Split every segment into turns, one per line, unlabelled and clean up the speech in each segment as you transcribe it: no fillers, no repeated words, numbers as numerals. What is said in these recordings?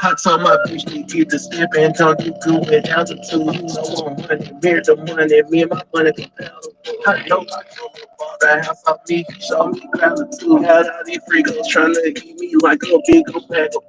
I told my bitch to get the step and don't get good with altitude. You know I'm running, mirror the money, me and my money compatible. I know I come up the house off me, show me gratitude. Had all these freakos trying to eat me like a big old bag of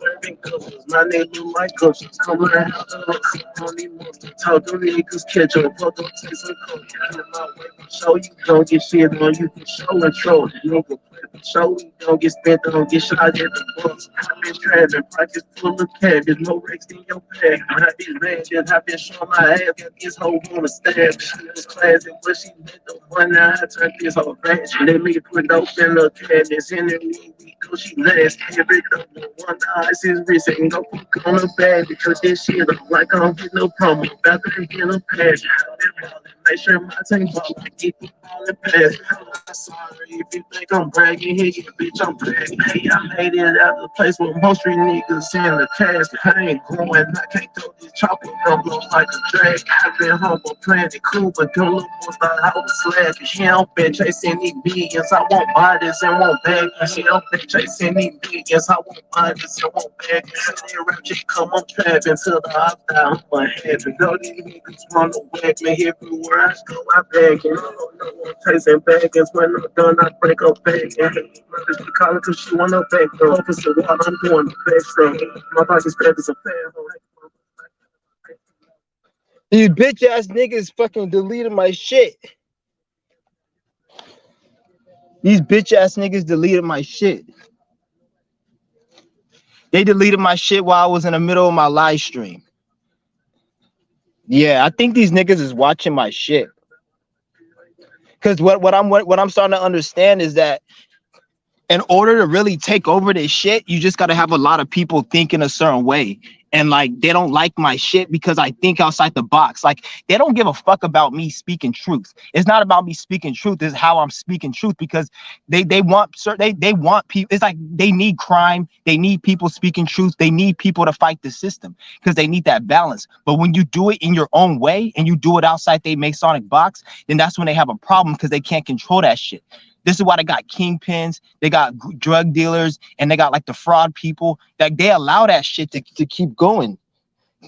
serving covers. My neighbor Mike Coaches come learn how to hustle. Don't need more to talk, them niggas catch up, but don't take some coke. In my way, show you don't get shit on, you can show and troll. Nigga, show we don't get spent, don't get shot at the bus. I've been trapping, pockets full of cash, there's no racks in your bag. I've been ratchet, I've been showing my ass, got this hoe wanna stab. She was classy, but she let the one now I turned this whole ratchet. Let me put dope in the cabinets, in the week, cause she last. Every couple, one ice is wrist, ain't no fuck on the bag, because this shit look like I don't get no promo. About to get a patch, I've been rolling, make sure my tank ball, I get the ball and pass. I'm sorry if you think I'm bragging, here you bitch, I'm bragging. Hey, I made it out of the place with most street niggas in the cash. I ain't going, I can't throw this chopper, don't blow like a drag. I've been humble, playing it cool, but them little boys thought I was slacking. She don't been chasing these billions, I won't buy this and won't beg. She don't been chasing these billions, I won't buy this and won't beg. They rap shit come, I'm trapping till the ops die, I'm unhappy. Know these niggas wanna whack me everywhere I go, I beg. And I don't know I'm chasing baggins, when I'm done, I break up bag. And my bitch be calling cause she want no back door. Opposite wall, I'm doing the best thing. My pocket's fat as a fan.
These bitch ass niggas fucking deleted my shit. These bitch ass niggas deleted my shit. They deleted my shit while I was in the middle of my live stream. Yeah, I think these niggas is watching my shit. Cause what I'm starting to understand is that in order to really take over this shit, you just got to have a lot of people thinking a certain way. And like, they don't like my shit because I think outside the box. Like, they don't give a fuck about me speaking truth. It's not about me speaking truth. It's how I'm speaking truth, because they want people. It's like they need crime. They need people speaking truth. They need people to fight the system because they need that balance. But when you do it in your own way and you do it outside the Masonic box, then that's when they have a problem, because they can't control that shit. This is why they got kingpins, they got drug dealers, and they got like the fraud people. Like, they allow that shit to keep going.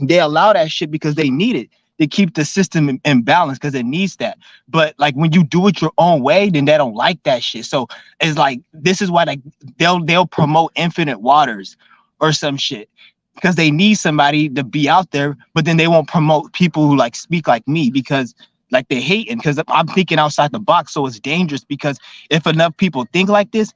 They allow that shit because they need it to keep the system in balance, because it needs that. But like, when you do it your own way, then they don't like that shit. So it's like, this is why they'll promote infinite waters or some shit, because they need somebody to be out there. But then they won't promote people who like speak like me, because like they hating, because I'm thinking outside the box. So it's dangerous, because if enough people think like this,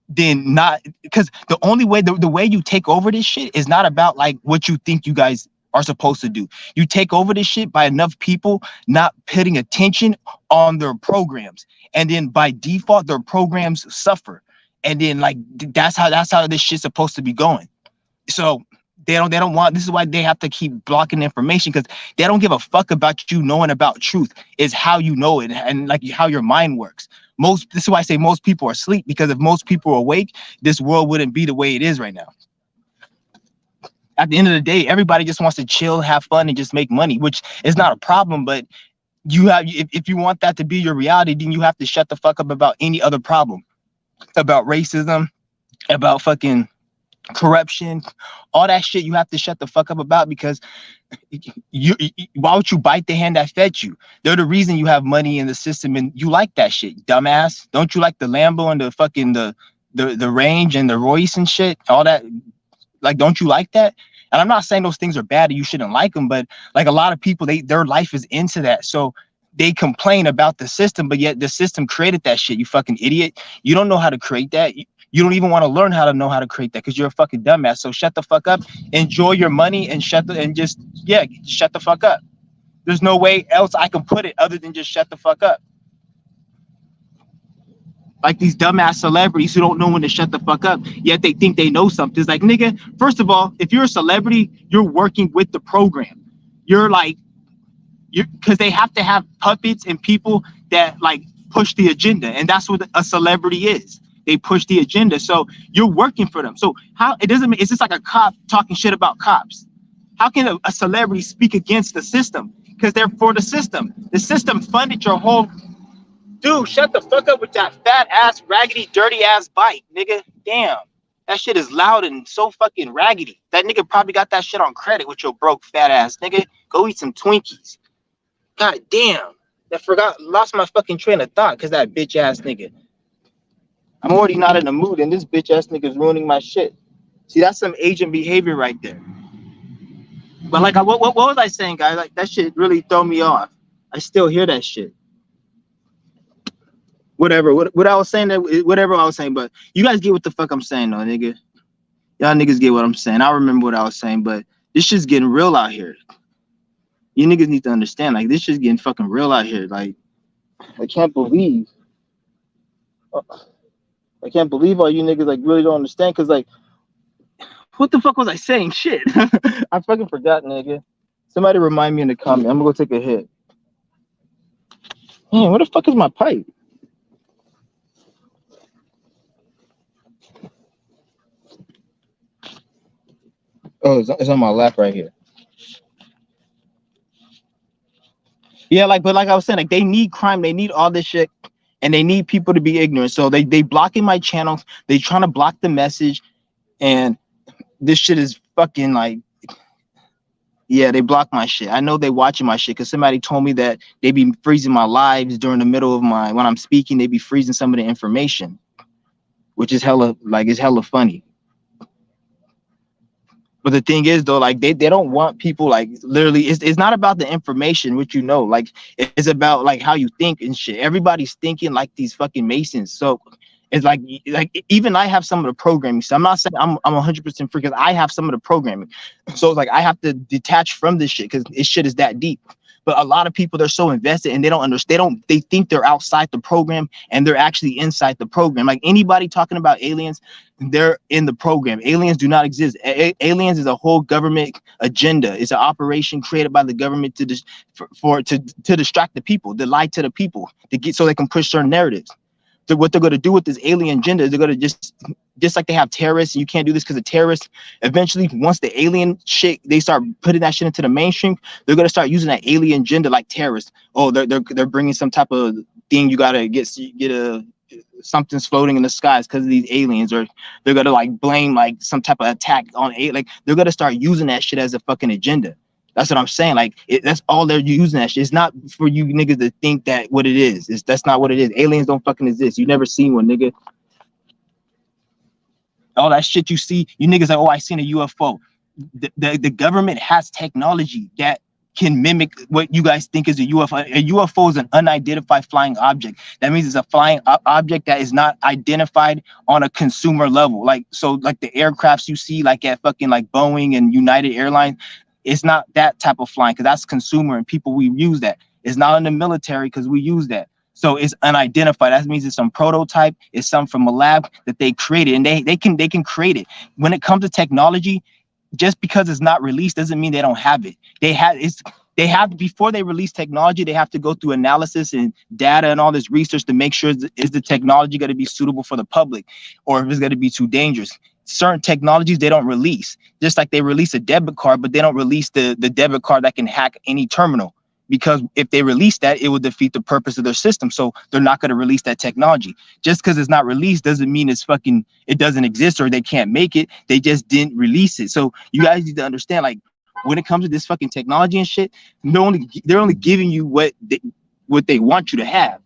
then not, because the only way, the way you take over this shit is not about like what you think you guys are supposed to do. You take over this shit by enough people not putting attention on their programs, and then by default their programs suffer, and then like that's how this shit's supposed to be going. So they don't want, this is why they have to keep blocking information, because they don't give a fuck about you knowing about truth. Is how you know it, and like how your mind works. This is why I say most people are asleep, because if most people were awake, this world wouldn't be the way it is right now. At the end of the day, everybody just wants to chill, have fun, and just make money, which is not a problem. But you have, if you want that to be your reality, then you have to shut the fuck up about any other problem, about racism, about fucking corruption, all that shit. You have to shut the fuck up about, because why would you bite the hand that fed you? They're the reason you have money in the system, and you like that shit, dumbass. Don't you like the Lambo and the fucking the Range and the Royce and shit, all that? Like, don't you like that? And I'm not saying those things are bad and you shouldn't like them, but like, a lot of people, their life is into that, so they complain about the system, but yet the system created that shit. You fucking idiot. You don't know how to create that. You don't even want to learn how to create that, because you're a fucking dumbass. So shut the fuck up, enjoy your money, and shut the fuck up. There's no way else I can put it other than just shut the fuck up. Like these dumbass celebrities who don't know when to shut the fuck up, yet they think they know something. It's like, nigga, first of all, if you're a celebrity, you're working with the program. You're like, because they have to have puppets and people that like push the agenda, and that's what a celebrity is. They push the agenda, so you're working for them. So how it doesn't, it's just like a cop talking shit about cops. How can a celebrity speak against the system? Because they're for the system. The system funded your whole. Dude, shut the fuck up with that fat ass, raggedy, dirty ass bike, nigga. Damn. That shit is loud and so fucking raggedy. That nigga probably got that shit on credit with your broke fat ass nigga. Go eat some Twinkies. God damn. I forgot, lost my fucking train of thought because that bitch ass nigga. I'm already not in the mood, and this bitch ass nigga's ruining my shit. See, that's some agent behavior right there. But like, what was I saying, guys? Like that shit really throw me off. I still hear that shit. Whatever, what I was saying, whatever I was saying, but you guys get what the fuck I'm saying, though, nigga. Y'all niggas get what I'm saying. I remember what I was saying, but this shit's getting real out here. You niggas need to understand, like, this shit's getting fucking real out here. Like, I can't believe, I can't believe all you niggas like really don't understand. Cause like, what the fuck was I saying? Shit, I fucking forgot, nigga. Somebody remind me in the comment. I'm gonna go take a hit. Man, where the fuck is my pipe? Oh, it's on my lap right here. Yeah, like, but like I was saying, like they need crime, they need all this shit, and they need people to be ignorant. So they blocking my channels. They trying to block the message, and this shit is fucking like, yeah, they block my shit. I know they watching my shit because somebody told me that they be freezing my lives during the middle of my when I'm speaking. They be freezing some of the information, which is hella like it's hella funny. But the thing is though, like they don't want people like literally it's not about the information, which you know, like it's about like how you think and shit. Everybody's thinking like these fucking Masons. So it's like even I have some of the programming. So I'm not saying I'm 100% free because I have some of the programming. So it's like I have to detach from this shit because this shit is that deep. But a lot of people, they're so invested and they don't understand. They think they're outside the program and they're actually inside the program. Like anybody talking about aliens, they're in the program. Aliens do not exist. Aliens is a whole government agenda. It's an operation created by the government to distract the people, to lie to the people, to get so they can push certain narratives. So what they're going to do with this alien agenda is they're going to just like they have terrorists. You can't do this because of terrorists. Eventually, once the alien shit, they start putting that shit into the mainstream, they're going to start using that alien agenda like terrorists. Oh, they're bringing some type of thing. You got to get a something's floating in the skies because of these aliens, or they're going to like blame like some type of attack on like they're going to start using that shit as a fucking agenda. That's what I'm saying. Like that's all they're using that shit. It's not for you niggas to think that what it is. That's not what it is. Aliens don't fucking exist. You never seen one, nigga. All that shit you see, you niggas like, oh, I seen a UFO. The government has technology that can mimic what you guys think is a UFO. A UFO is an unidentified flying object. That means it's a flying object that is not identified on a consumer level. Like so, like the aircrafts you see, like at fucking like Boeing and United Airlines, it's not that type of flying because that's consumer and people we use that. It's not in the military because we use that. So it's unidentified. That means it's some prototype. It's some from a lab that they created, and they can create it. When it comes to technology, just because it's not released doesn't mean they don't have it. They have before they release technology, they have to go through analysis and data and all this research to make sure is the technology going to be suitable for the public, or if it's going to be too dangerous. Certain technologies they don't release, just like they release a debit card, but they don't release the debit card that can hack any terminal. Because if they release that, it would defeat the purpose of their system. So they're not going to release that technology. Just because it's not released doesn't mean it doesn't exist or they can't make it. They just didn't release it. So you guys need to understand, like, when it comes to this fucking technology and shit, they're only giving you what they want you to have.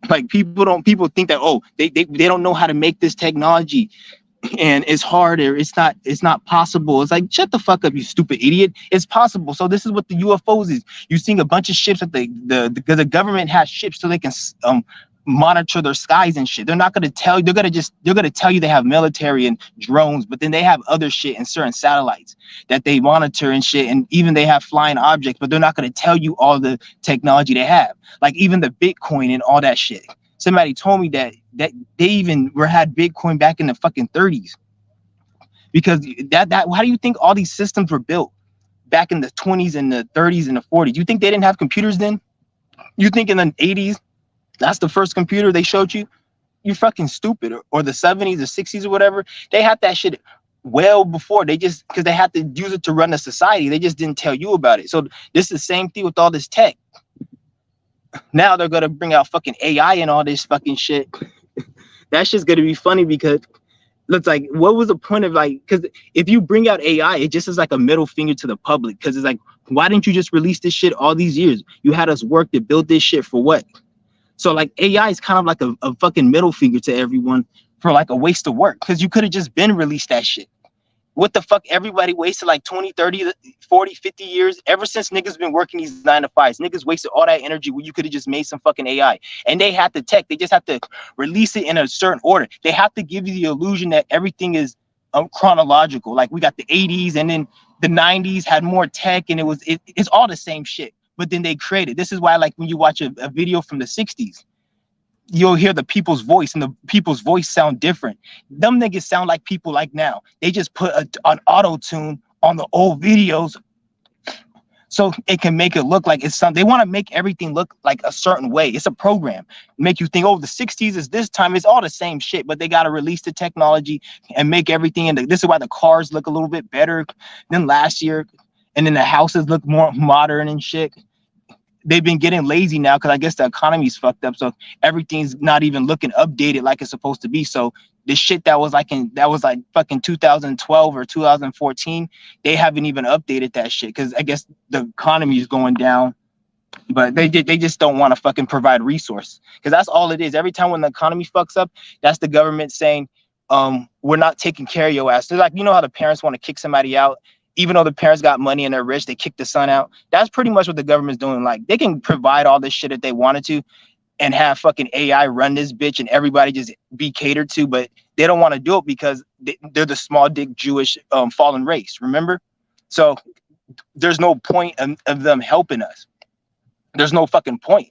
Like people think that, oh, they don't know how to make this technology and it's harder. It's not possible. It's like, shut the fuck up, you stupid idiot. It's possible. So this is what the UFOs is. You're seeing a bunch of ships that the government has ships so they can monitor their skies and shit. They're not going to tell you. They're going to tell you they have military and drones, but then they have other shit and certain satellites that they monitor and shit. And even they have flying objects, but they're not going to tell you all the technology they have. Like even the Bitcoin and all that shit. Somebody told me that they even had Bitcoin back in the fucking 30s. Because that how do you think all these systems were built back in the 20s and the 30s and the 40s? You think they didn't have computers then? You think in the 80s that's the first computer they showed you? You're fucking stupid. Or the 70s or 60s or whatever. They had that shit well before. They just, because they had to use it to run the society. They just didn't tell you about it. So this is the same thing with all this tech. Now they're going to bring out fucking AI and all this fucking shit. That shit's going to be funny because looks like, what was the point of, like, because if you bring out AI, it just is like a middle finger to the public, because it's like, why didn't you just release this shit all these years? You had us work to build this shit for what? So like AI is kind of like a fucking middle finger to everyone for like a waste of work, because you could have just been released that shit. What the fuck? Everybody wasted like 20, 30, 40, 50 years. Ever since niggas been working these 9 to 5s, niggas wasted all that energy when you could have just made some fucking AI. And they had the tech. They just have to release it in a certain order. They have to give you the illusion that everything is chronological. Like we got the 80s, and then the 90s had more tech, and it's all the same shit. But then they created. This is why, like, when you watch a video from the 60s, you'll hear the people's voice, and the people's voice sound different. Them niggas sound like people like now. They just put an auto tune on the old videos so it can make it look like it's something. They want to make everything look like a certain way. It's a program. Make you think, oh, the 60s is this time. It's all the same shit, but they got to release the technology and make everything. And this is why the cars look a little bit better than last year. And then the houses look more modern and shit. They've been getting lazy now because I guess the economy's fucked up, so everything's not even looking updated like it's supposed to be. So the shit that was like fucking 2012 or 2014, they haven't even updated that shit because I guess the economy is going down. But they just don't want to fucking provide resource, because that's all it is. Every time when the economy fucks up, that's the government saying, we're not taking care of your ass. They're like, you know how the parents want to kick somebody out, even though the parents got money and they're rich, they kick the son out. That's pretty much what the government's doing. Like, they can provide all this shit if they wanted to and have fucking AI run this bitch and everybody just be catered to, but they don't want to do it because they're the small dick Jewish fallen race, remember? So there's no point of them helping us. There's no fucking point.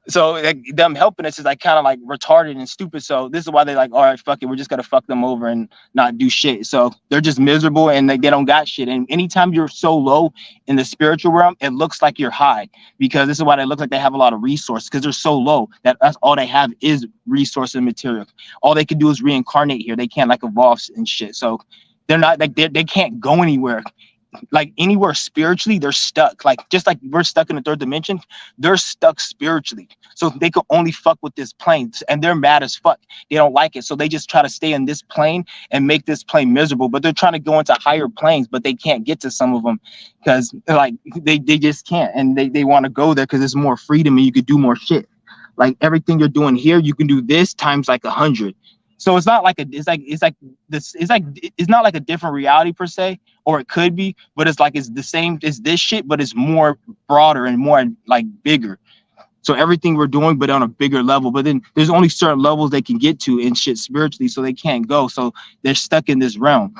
So like, them helping us is like kind of like retarded and stupid. So this is why they're like, all right, fuck it, we're just gonna fuck them over and not do shit. So they're just miserable and they don't got shit. And anytime you're so low in the spiritual realm, it looks like you're high, because this is why they look like they have a lot of resources, because they're so low that that's all they have is resource and material. All they can do is reincarnate here. They can't like evolve and shit. So they're not like they can't go anywhere. Like anywhere spiritually, they're stuck. Like just like we're stuck in the third dimension, they're stuck spiritually. So they can only fuck with this plane, and they're mad as fuck. They don't like it, so they just try to stay in this plane and make this plane miserable. But they're trying to go into higher planes, but they can't get to some of them because like they just can't, and they want to go there because there's more freedom and you could do more shit. Like everything you're doing here, you can do this times like 100. So it's not like it's not like a different reality per se, or it could be, but it's like it's the same as this shit, but it's more broader and more like bigger. So everything we're doing, but on a bigger level. But then there's only certain levels they can get to in shit spiritually, so they can't go. So they're stuck in this realm.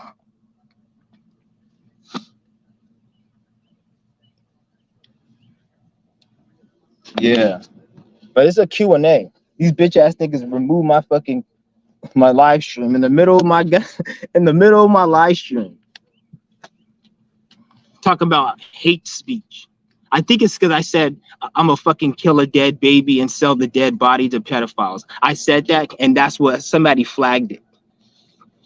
Yeah, but it's a Q&A. These bitch ass niggas remove my live stream in the middle of my live stream, talking about hate speech. I think it's because I said I'm a fucking kill a dead baby and sell the dead body to pedophiles. I said that, and that's what somebody flagged it.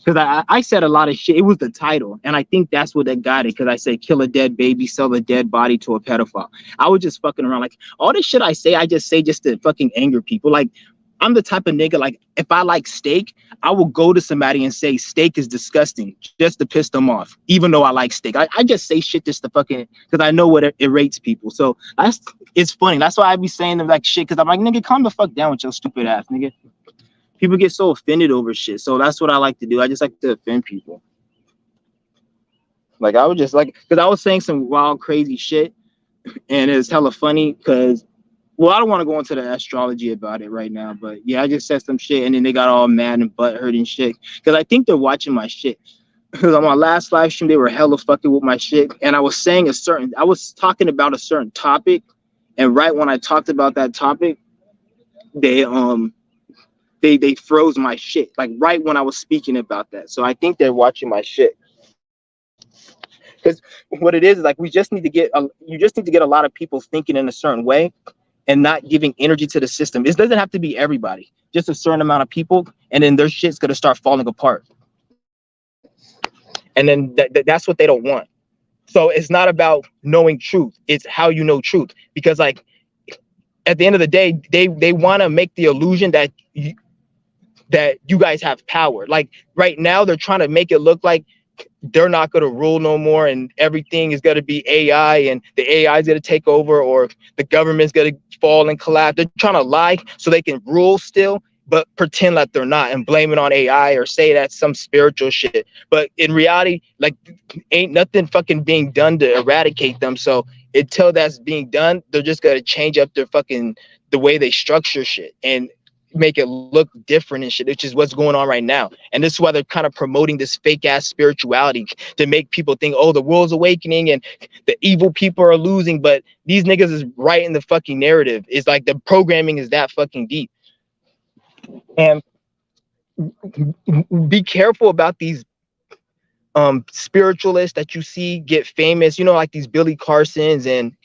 Because I said a lot of shit. It was the title, and I think that's what they got it, because I said kill a dead baby, sell a dead body to a pedophile. I was just fucking around. Like, all this shit I just say just to fucking anger people. Like, I'm the type of nigga, like, if I like steak, I will go to somebody and say steak is disgusting just to piss them off, even though I like steak. I just say shit just to fucking, because I know what it rates people. So it's funny. That's why I be saying them like shit, because I'm like, nigga, calm the fuck down with your stupid ass, nigga. People get so offended over shit. So that's what I like to do. I just like to offend people. Like, I would just like, because I was saying some wild, crazy shit, and it's hella funny because, well, I don't want to go into the astrology about it right now, but yeah, I just said some shit, and then they got all mad and butthurt and shit, because I think they're watching my shit. Because on my last live stream, they were hella fucking with my shit, and I was talking about a certain topic, and right when I talked about that topic, they froze my shit, like right when I was speaking about that. So I think they're watching my shit. Because what it is like, you just need to get a lot of people thinking in a certain way and not giving energy to the system. It doesn't have to be everybody, just a certain amount of people, and then their shit's gonna start falling apart. And then that's what they don't want. So it's not about knowing truth, it's how you know truth. Because like, at the end of the day, they want to make the illusion that that you guys have power. Like right now, they're trying to make it look like they're not going to rule no more and everything is going to be AI and the AI is going to take over or the government's going to fall and collapse. They're trying to lie so they can rule still, but pretend like they're not and blame it on AI or say that's some spiritual shit. But in reality, like ain't nothing fucking being done to eradicate them. So until that's being done, they're just going to change up their fucking the way they structure shit and make it look different and shit, which is what's going on right now. And this is why they're kind of promoting this fake ass spirituality to make people think, oh, the world's awakening and the evil people are losing. But these niggas is right in the fucking narrative. It's like the programming is that fucking deep. And be careful about these spiritualists that you see get famous, you know, like these Billy Carsons and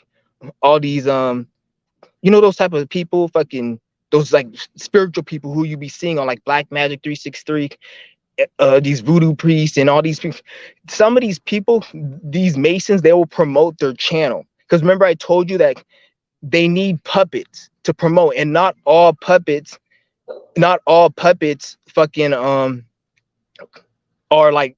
all these you know, those type of people, fucking those like spiritual people who you be seeing on like Black Magic 363, these voodoo priests and all these people. Some of these people, these Masons, they will promote their channel. Because remember, I told you that they need puppets to promote, and not all puppets fucking are like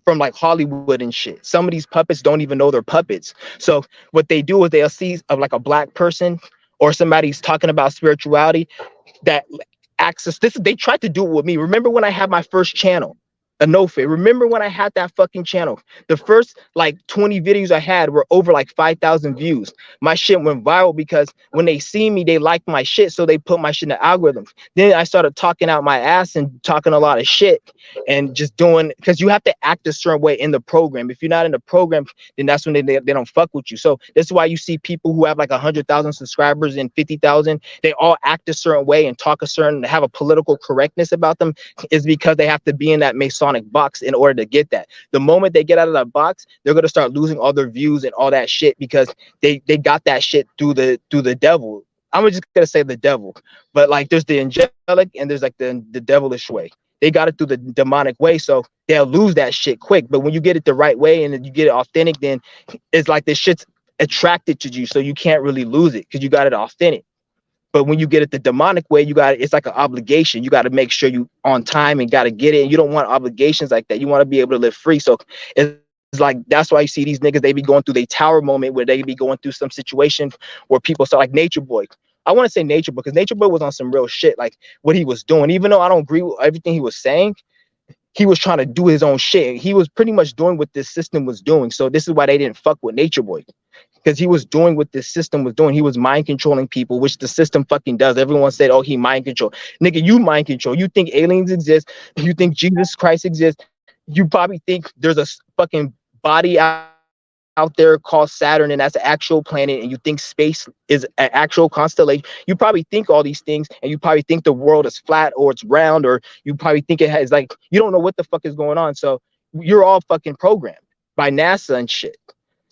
from like Hollywood and shit. Some of these puppets don't even know they're puppets. So what they do is they'll see of like a black person or somebody's talking about spirituality that access this. They tried to do it with me. Remember when I had my first channel, Anofe? Remember when I had that fucking channel? The first like 20 videos I had were over like 5,000 views. My shit went viral because when they see me, they like my shit, so they put my shit in the algorithms. Then I started talking out my ass and talking a lot of shit and just doing, because you have to act a certain way in the program. If you're not in the program, then that's when they don't fuck with you. So this is why you see people who have like 100,000 subscribers and 50,000, they all act a certain way and talk a certain, have a political correctness about them, is because they have to be in that Masonic box in order to get that. The moment they get out of that box, they're gonna start losing all their views and all that shit because they got that shit through the devil. I'm just gonna say the devil, but like there's the angelic and there's like the devilish way. They got it through the demonic way, so they'll lose that shit quick. But when you get it the right way and you get it authentic, then it's like this shit's attracted to you, so you can't really lose it because you got it authentic. But when you get it the demonic way, you got it's like an obligation. You got to make sure you on time and got to get it. And you don't want obligations like that. You want to be able to live free. So it's like that's why you see these niggas, they be going through their tower moment where they be going through some situation where people start like Nature Boy. I want to say Nature Boy because Nature Boy was on some real shit, like what he was doing. Even though I don't agree with everything he was saying, he was trying to do his own shit. He was pretty much doing what this system was doing. So this is why they didn't fuck with Nature Boy, because he was doing what this system was doing. He was mind controlling people, which the system fucking does. Everyone said, oh, he mind control. Nigga, you mind control. You think aliens exist. You think Jesus Christ exists. You probably think there's a fucking body out there called Saturn and that's an actual planet, and you think space is an actual constellation. You probably think all these things, and you probably think the world is flat or it's round, or you probably think it has like, you don't know what the fuck is going on. So you're all fucking programmed by NASA and shit.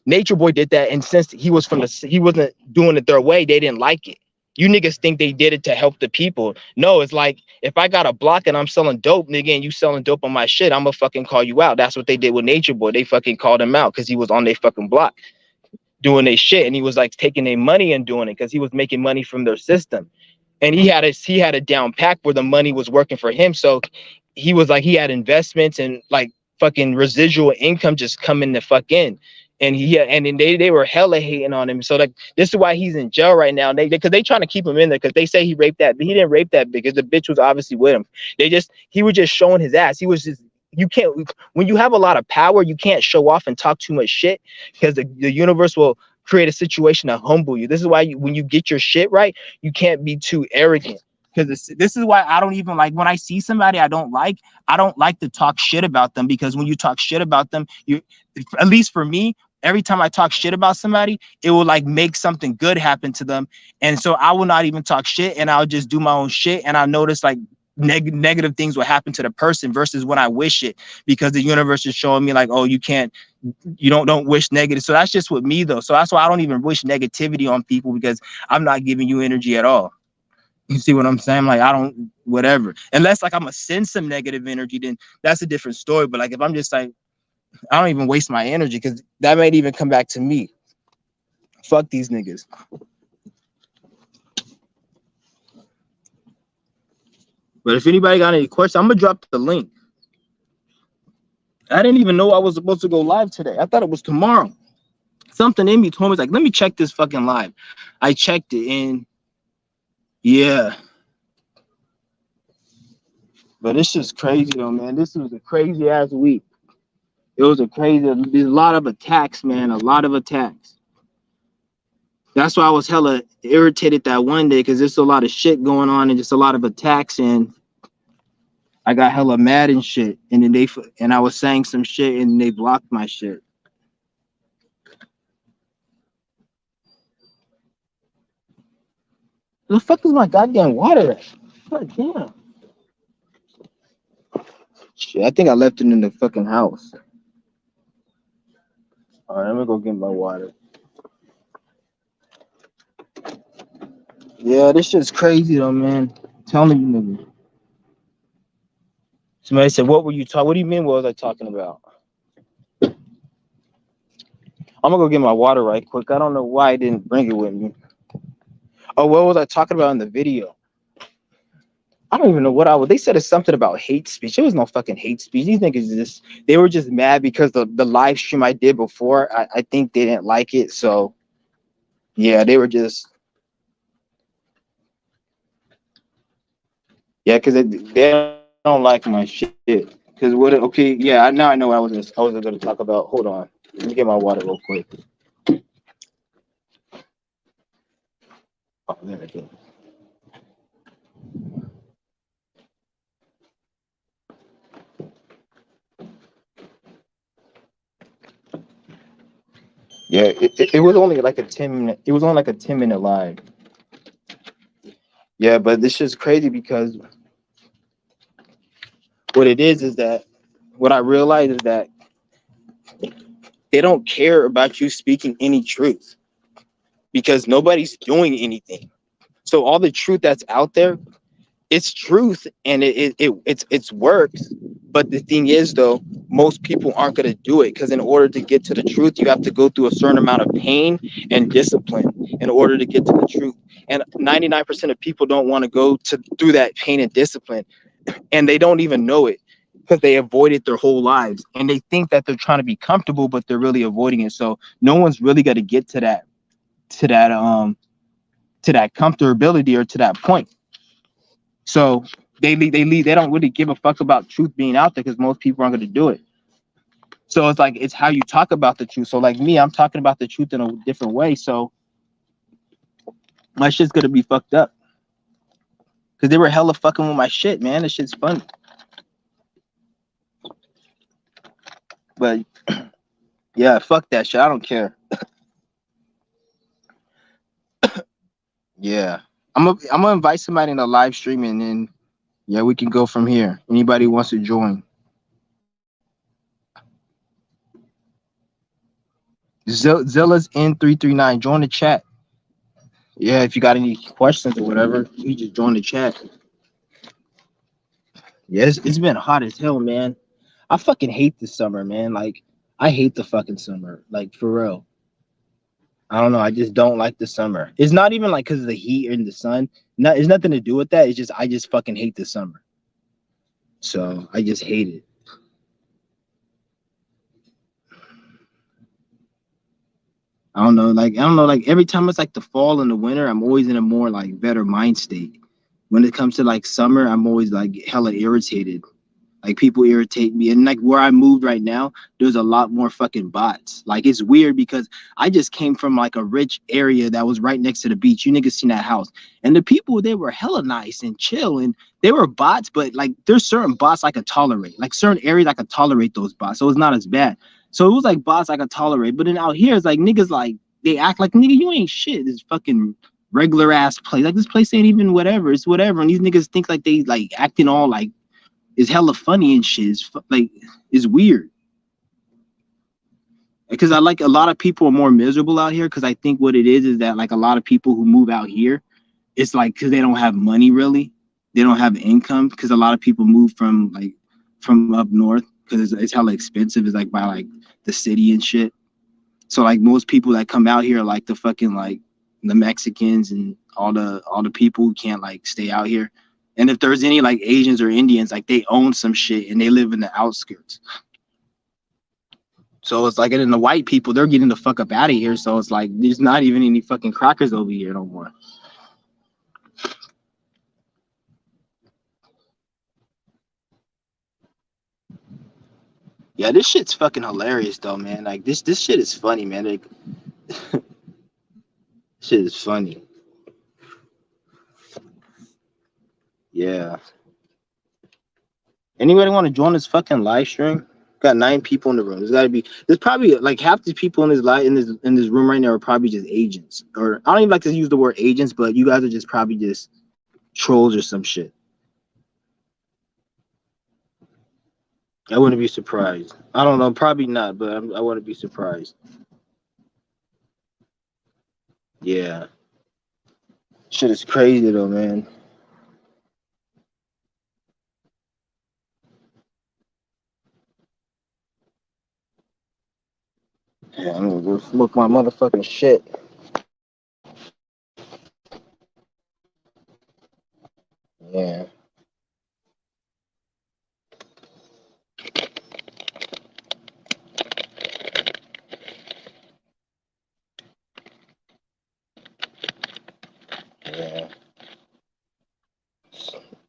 Nature Boy did that, and since he wasn't doing it their way, they didn't like it. You niggas think they did it to help the people. No, it's like if I got a block and I'm selling dope, nigga, and you selling dope on my shit, I'm gonna fucking call you out. That's what they did with Nature Boy. They fucking called him out because he was on their fucking block doing their shit, and he was like taking their money and doing it because he was making money from their system. And he had a down pack where the money was working for him. So he was like, he had investments and like fucking residual income just coming the fuck in. And and then they were hella hating on him. So like this is why he's in jail right now. Because they trying to keep him in there because they say he raped that, but he didn't rape that because the bitch was obviously with him. He was just showing his ass. He was just, you can't, when you have a lot of power, you can't show off and talk too much shit because the universe will create a situation to humble you. This is why when you get your shit right, you can't be too arrogant. Because this is why I don't even like when I see somebody I don't like to talk shit about them, because when you talk shit about them, you, at least for me, every time I talk shit about somebody, it will like make something good happen to them. And so I will not even talk shit and I'll just do my own shit. And I'll notice like negative things will happen to the person versus when I wish it, because the universe is showing me like, oh, you don't wish negative. So that's just with me though. So that's why I don't even wish negativity on people, because I'm not giving you energy at all. You see what I'm saying? Like, I don't, whatever. Unless like I'm gonna send some negative energy, then that's a different story. But like if I'm just like, I don't even waste my energy because that might even come back to me. Fuck these niggas. But if anybody got any questions, I'm gonna drop the link. I didn't even know I was supposed to go live today. I thought it was tomorrow. Something in me told me, like, let me check this fucking live. I checked it, and yeah. But it's just crazy though, man. This was a crazy ass week. It was a crazy. There's a lot of attacks, man. A lot of attacks. That's why I was hella irritated that one day, because there's a lot of shit going on and just a lot of attacks, and I got hella mad and shit. And then I was saying some shit and they blocked my shit. Where the fuck is my goddamn water at? God damn. Shit, I think I left it in the fucking house. All right, I'm gonna go get my water. Yeah, this shit's crazy though, man. I'm telling you, nigga. Somebody said, "What were you talking? What do you mean? What was I talking about?" I'm gonna go get my water right quick. I don't know why I didn't bring it with me. Oh, what was I talking about in the video? I don't even know what I was. They said it's something about hate speech. There was no fucking hate speech. These niggas just, they were just mad because the live stream I did before, I think they didn't like it. So yeah, they were just, yeah, because they don't like my shit. Because what? Okay, yeah, now I know what I was gonna talk about. Hold on, let me get my water real quick. Oh, there it is. Yeah, it was only like a 10 minute. It was only like a 10-minute live. Yeah, but this is crazy because what it is that what I realized is that they don't care about you speaking any truth because nobody's doing anything. So all the truth that's out there, it's truth and it's works. But the thing is though, most people aren't gonna do it because in order to get to the truth, you have to go through a certain amount of pain and discipline in order to get to the truth. And 99% of people don't want to go through that pain and discipline, and they don't even know it because they avoid it their whole lives and they think that they're trying to be comfortable, but they're really avoiding it. So no one's really going to get to that to that comfortability or to that point. So they don't really give a fuck about truth being out there because most people aren't going to do it. So it's like it's how you talk about the truth. So like me, I'm talking about the truth in a different way. So my shit's gonna be fucked up because they were hella fucking with my shit, man. This shit's funny. But yeah, fuck that shit. I don't care. Yeah, I'm gonna invite somebody in a live stream and then yeah, we can go from here. Anybody wants to join? Zilla's N339. Join the chat. Yeah, if you got any questions or whatever, you just join the chat. Yeah, it's been hot as hell, man. I fucking hate the summer, man. Like I hate the fucking summer. Like for real. I don't know. I just don't like the summer. It's not even like because of the heat and the sun. No, it's nothing to do with that. It's just I just fucking hate the summer. So I just hate it. I don't know. Like every time it's like the fall and the winter, I'm always in a more like better mind state. When it comes to like summer, I'm always like hella irritated. Like people irritate me, and like where I moved right now, there's a lot more fucking bots. Like it's weird because I just came from like a rich area that was right next to the beach. You niggas seen that house, and the people they were hella nice and chill, and they were bots. But like there's certain bots I could tolerate. Like certain areas I could tolerate those bots, so it's not as bad. So it was like bots I could tolerate, but then out here it's like niggas like they act like nigga you ain't shit. This fucking regular ass place. Like this place ain't even whatever. It's whatever, and these niggas think like they like acting all like is hella funny and shit. Like it's weird because I like a lot of people are more miserable out here because I think what it is that like a lot of people who move out here, it's like because they don't have money really, they don't have income because a lot of people move from up north because it's hella expensive. It's like by like the city and shit. So like most people that come out here are like the fucking like the Mexicans and all the people who can't like stay out here And if there's any like Asians or Indians, like they own some shit and they live in the outskirts. So it's like, and then the white people, they're getting the fuck up out of here. So it's like, there's not even any fucking crackers over here no more. Yeah, this shit's fucking hilarious though, man. Like this shit is funny, man. Like, shit is funny. Yeah. Anybody want to join this fucking live stream? Got 9 people in the room. There's probably like half the people in this room right now are probably just agents. Or I don't even like to use the word agents, but you guys are just probably just trolls or some shit. I wouldn't be surprised. I don't know, probably not, but I wouldn't be surprised. Yeah. Shit is crazy though, man. Yeah, I'm gonna go smoke my motherfucking shit. Yeah. Yeah.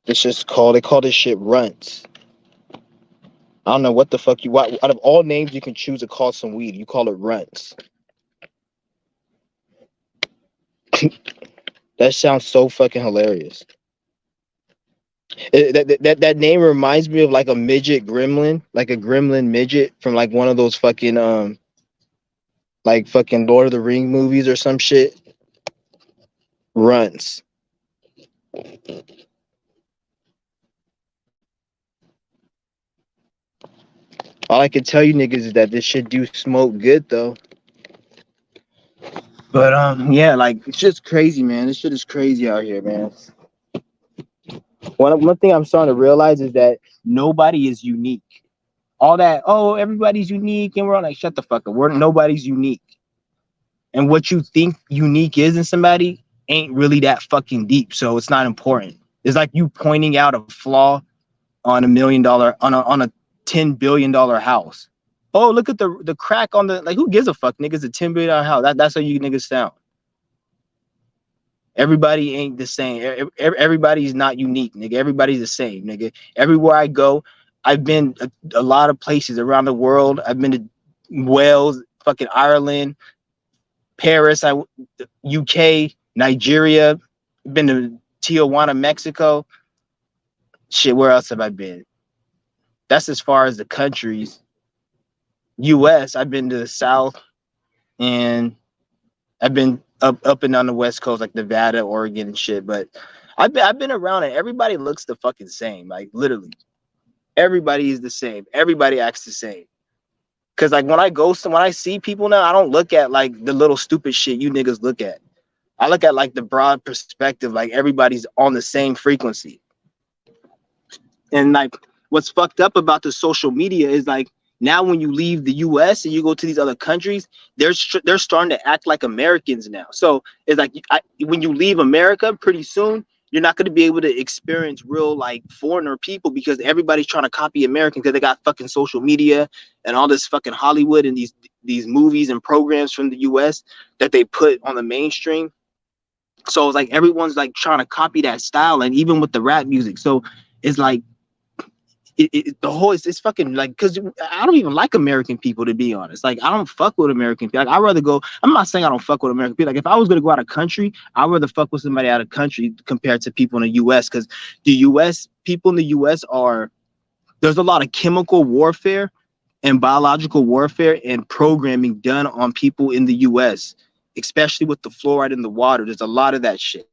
It's just they call this shit runts. I don't know what the fuck out of all names you can choose to call some weed, you call it runts. That sounds so fucking hilarious. That name reminds me of like a midget gremlin, like a gremlin midget from like one of those fucking like fucking Lord of the Ring movies or some shit. Runts. All I can tell you niggas is that this shit do smoke good though. But yeah, like it's just crazy, man. This shit is crazy out here, man. One thing I'm starting to realize is that nobody is unique. All that, oh, everybody's unique, and we're all like, shut the fuck up. Nobody's unique. And what you think unique is in somebody ain't really that fucking deep. So it's not important. It's like you pointing out a flaw on $1 million on a $10 billion house. Oh, look at the crack on the, like, who gives a fuck, nigga? It's a $10 billion house. That's how you niggas sound. Everybody ain't the same. Everybody's not unique, nigga. Everybody's the same, nigga. Everywhere I go, I've been a lot of places around the world. I've been to Wales, fucking Ireland, Paris, UK, Nigeria, been to Tijuana, Mexico. Shit, where else have I been? That's as far as the countries. US, I've been to the South, and I've been up and down the West Coast, like Nevada, Oregon, and shit. But I've been around, and everybody looks the fucking same. Like literally, everybody is the same. Everybody acts the same. Cause like when I see people now, I don't look at like the little stupid shit you niggas look at. I look at like the broad perspective, like everybody's on the same frequency. And like what's fucked up about the social media is like now when you leave the US and you go to these other countries, they're starting to act like Americans now. So it's like when you leave America pretty soon, you're not going to be able to experience real like foreigner people because everybody's trying to copy American because they got fucking social media and all this fucking Hollywood and these movies and programs from the US that they put on the mainstream. So it's like everyone's like trying to copy that style, and even with the rap music. So it's like it's fucking like, because I don't even like American people, to be honest. Like I don't fuck with American people. Like I'd rather go. I'm not saying I don't fuck with American people. Like if I was gonna go out of country, I'd rather fuck with somebody out of country compared to people in the US, because the US people in the US there's a lot of chemical warfare and biological warfare and programming done on people in the US, especially with the fluoride in the water. There's a lot of that shit.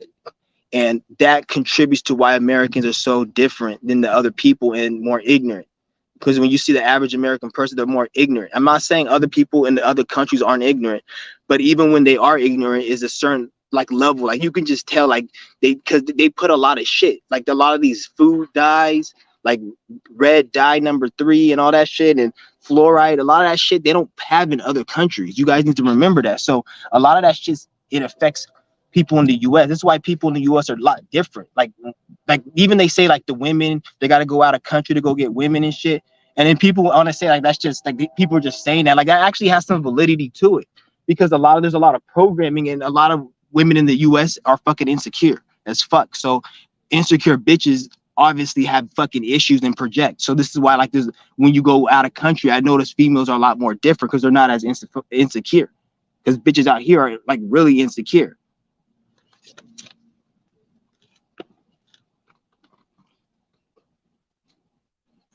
And that contributes to why Americans are so different than the other people and more ignorant. Because when you see the average American person, they're more ignorant. I'm not saying other people in the other countries aren't ignorant, but even when they are ignorant, is a certain like level. Like you can just tell, like because they put a lot of shit, like a lot of these food dyes, like red dye #3 and all that shit, and fluoride. A lot of that shit they don't have in other countries. You guys need to remember that. So a lot of that shit, it affects people in the US. This is why people in the US are a lot different. Like even they say like the women, they got to go out of country to go get women and shit. And then people want to say like that's just like people are just saying that. Like that actually has some validity to it because there's a lot of programming and a lot of women in the US are fucking insecure as fuck. So insecure bitches obviously have fucking issues and project. So this is why like this when you go out of country, I notice females are a lot more different because they're not as insecure. Because bitches out here are like really insecure.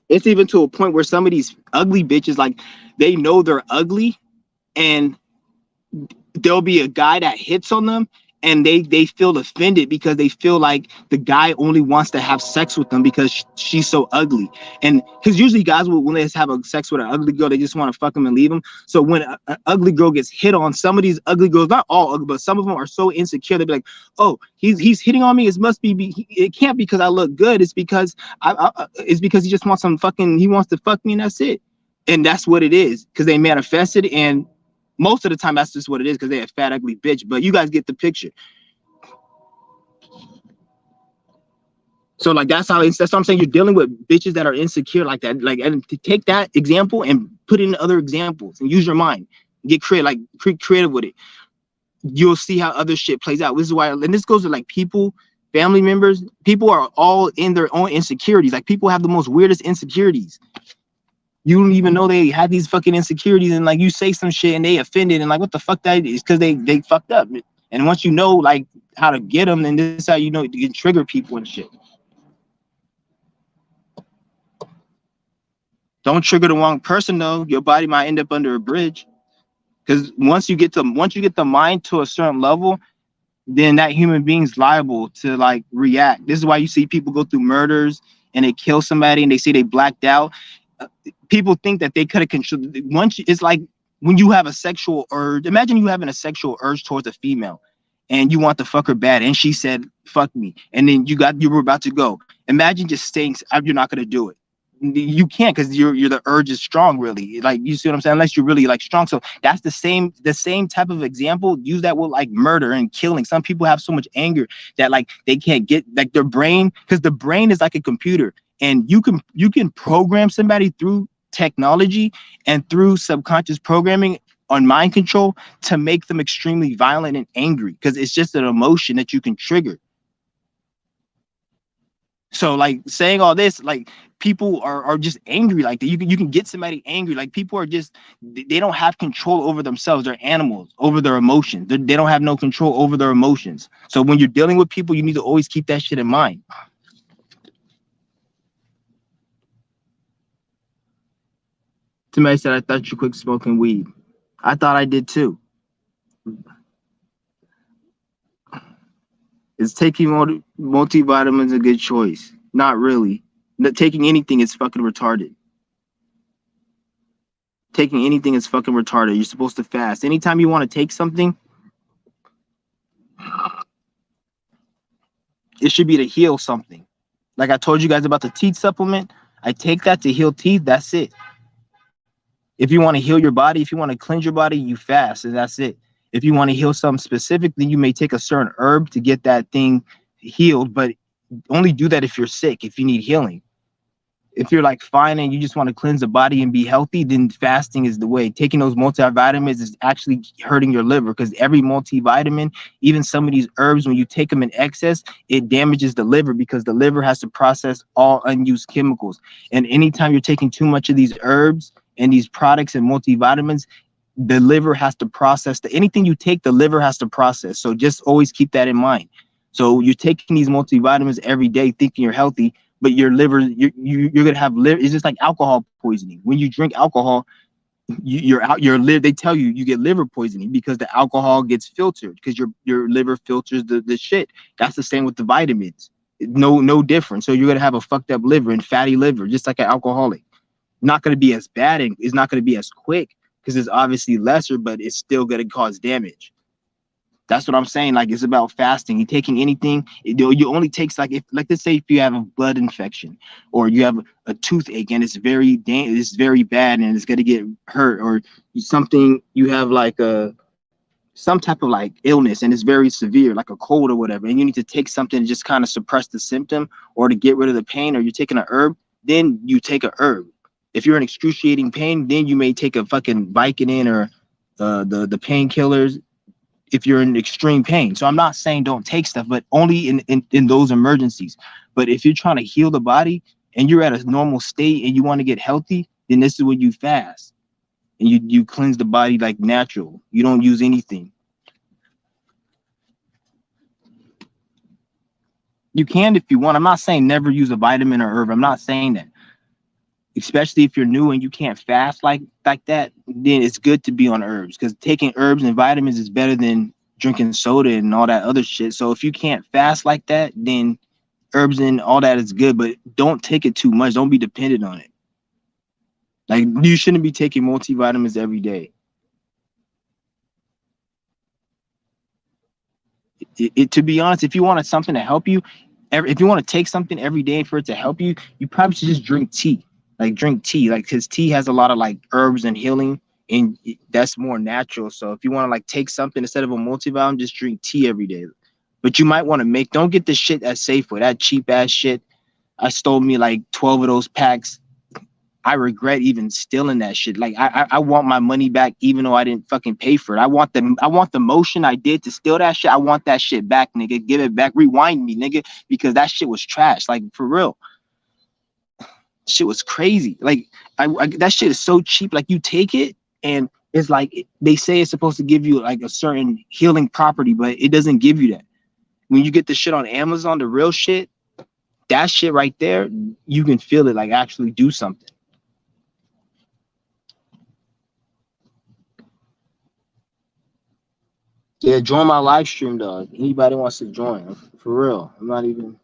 It's even to a point where some of these ugly bitches, like they know they're ugly, and there'll be a guy that hits on them, and they feel offended because they feel like the guy only wants to have sex with them because she's so ugly. And because usually guys will, when they have a sex with an ugly girl, they just want to fuck them and leave them. So when an ugly girl gets hit on, some of these ugly girls, not all ugly, but some of them are so insecure, they'll be like, oh, he's hitting on me, it must be it can't be because I look good, it's because it's because he just wants some fucking, he wants to fuck me and that's it. And that's what it is, because they manifested. And most of the time that's just what it is, because they're a fat ugly bitch. But you guys get the picture. So like that's what I'm saying. You're dealing with bitches that are insecure like that. Like, and to take that example and put in other examples and use your mind, get creative, like creative with it. You'll see how other shit plays out. This is why, and this goes to like people, family members. People are all in their own insecurities. Like people have the most weirdest insecurities. You don't even know they have these fucking insecurities, and like you say some shit and they offended and like what the fuck that is, because they fucked up. And once you know like how to get them, then this is how you know you can trigger people and shit. Don't trigger the wrong person though. Your body might end up under a bridge. Because once you get the mind to a certain level, then that human being's liable to like react. This is why you see people go through murders and they kill somebody and they say they blacked out. People think that they could have controlled. It's like when you have a sexual urge. Imagine you having a sexual urge towards a female, and you want to fuck her bad, and she said "fuck me," and then you were about to go. Imagine just saying you're not gonna do it. You can't, because you're the urge is strong, really. Like, you see what I'm saying? Unless you're really like strong. So that's the same type of example. Use that with like murder and killing. Some people have so much anger that like they can't get like their brain, because the brain is like a computer, and you can program somebody through technology and through subconscious programming on mind control to make them extremely violent and angry, because it's just an emotion that you can trigger. So like saying all this, like people are just angry like that. You can get somebody angry. Like people are just, they don't have control over themselves. They're animals over their emotions. They don't have no control over their emotions. So when you're dealing with people, you need to always keep that shit in mind. Somebody said, I thought you quit smoking weed. I thought I did too. Is taking multivitamins a good choice? Not really. Taking anything is fucking retarded. Taking anything is fucking retarded. You're supposed to fast. Anytime you want to take something, it should be to heal something. Like I told you guys about the teeth supplement, I take that to heal teeth. That's it. If you want to heal your body, if you want to cleanse your body, you fast, and that's it. If you want to heal something specifically, you may take a certain herb to get that thing healed, but only do that if you're sick, if you need healing. If you're like fine and you just want to cleanse the body and be healthy, then fasting is the way. Taking those multivitamins is actually hurting your liver, because every multivitamin, even some of these herbs, when you take them in excess, it damages the liver, because the liver has to process all unused chemicals. And anytime you're taking too much of these herbs and these products and multivitamins, the liver has to process anything you take, the liver has to process. So just always keep that in mind. So you're taking these multivitamins every day thinking you're healthy, but your liver, you're gonna have liver. It's just like alcohol poisoning. When you drink alcohol, your liver. They tell you get liver poisoning because the alcohol gets filtered, because your liver filters the shit. That's the same with the vitamins. No different. So you're gonna have a fucked up liver and fatty liver, just like an alcoholic. Not gonna be as bad, and it's not gonna be as quick because it's obviously lesser, but it's still gonna cause damage. That's what I'm saying. Like, it's about fasting. You taking anything, you only takes like, if like, let's say if you have a blood infection or you have a toothache and it's very bad and it's gonna get hurt, or something, you have like a some type of like illness and it's very severe, like a cold or whatever, and you need to take something to just kind of suppress the symptom or to get rid of the pain, or you're taking a herb, then you take a herb. If you're in excruciating pain, then you may take a fucking Vicodin or the painkillers if you're in extreme pain. So I'm not saying don't take stuff, but only in those emergencies. But if you're trying to heal the body and you're at a normal state and you want to get healthy, then this is when you fast and you cleanse the body like natural. You don't use anything. You can if you want. I'm not saying never use a vitamin or herb. I'm not saying that. Especially if you're new and you can't fast like that, then it's good to be on herbs, because taking herbs and vitamins is better than drinking soda and all that other shit. So if you can't fast like that, then herbs and all that is good, but don't take it too much. Don't be dependent on it. Like, you shouldn't be taking multivitamins every day. To be honest, if you wanted something to help you, if you want to take something every day for it to help you, you probably should just drink tea. Like, drink tea, like, because tea has a lot of like herbs and healing, and that's more natural. So if you want to like take something instead of a multivitamin, just drink tea every day. But you might want to don't get the shit at Safeway, that cheap ass shit. I stole me like 12 of those packs. I regret even stealing that shit. Like, I want my money back, even though I didn't fucking pay for it. I want the motion I did to steal that shit. I want that shit back, nigga. Give it back. Rewind me, nigga, because that shit was trash. Like, for real. Shit was crazy. Like, that shit is so cheap. Like, you take it and it's like they say it's supposed to give you like a certain healing property, but it doesn't give you that. When you get the shit on Amazon, the real shit, that shit right there, you can feel it like actually do something. Yeah, join my live stream, dog. Anybody wants to join, for real. I'm not even.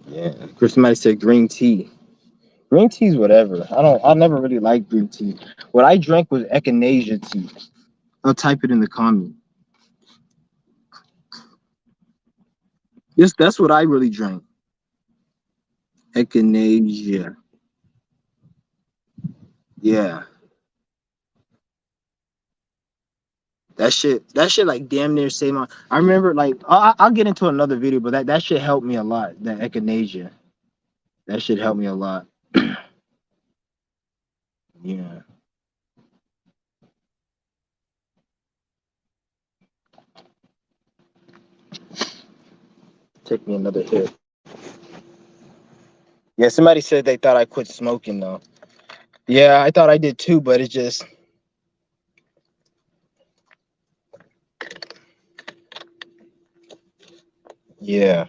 Yeah, Chris, somebody said green tea. Green tea's whatever. I never really liked green tea. What I drank was echinacea tea. I'll type it in the comment. That's what I really drank. Echinacea. Yeah. That shit like damn near saved my. I remember, like, I'll get into another video, but that shit helped me a lot. That echinacea. That shit helped me a lot. Yeah. Take me another hit. Yeah, somebody said they thought I quit smoking though. Yeah, I thought I did too, but it's just, yeah.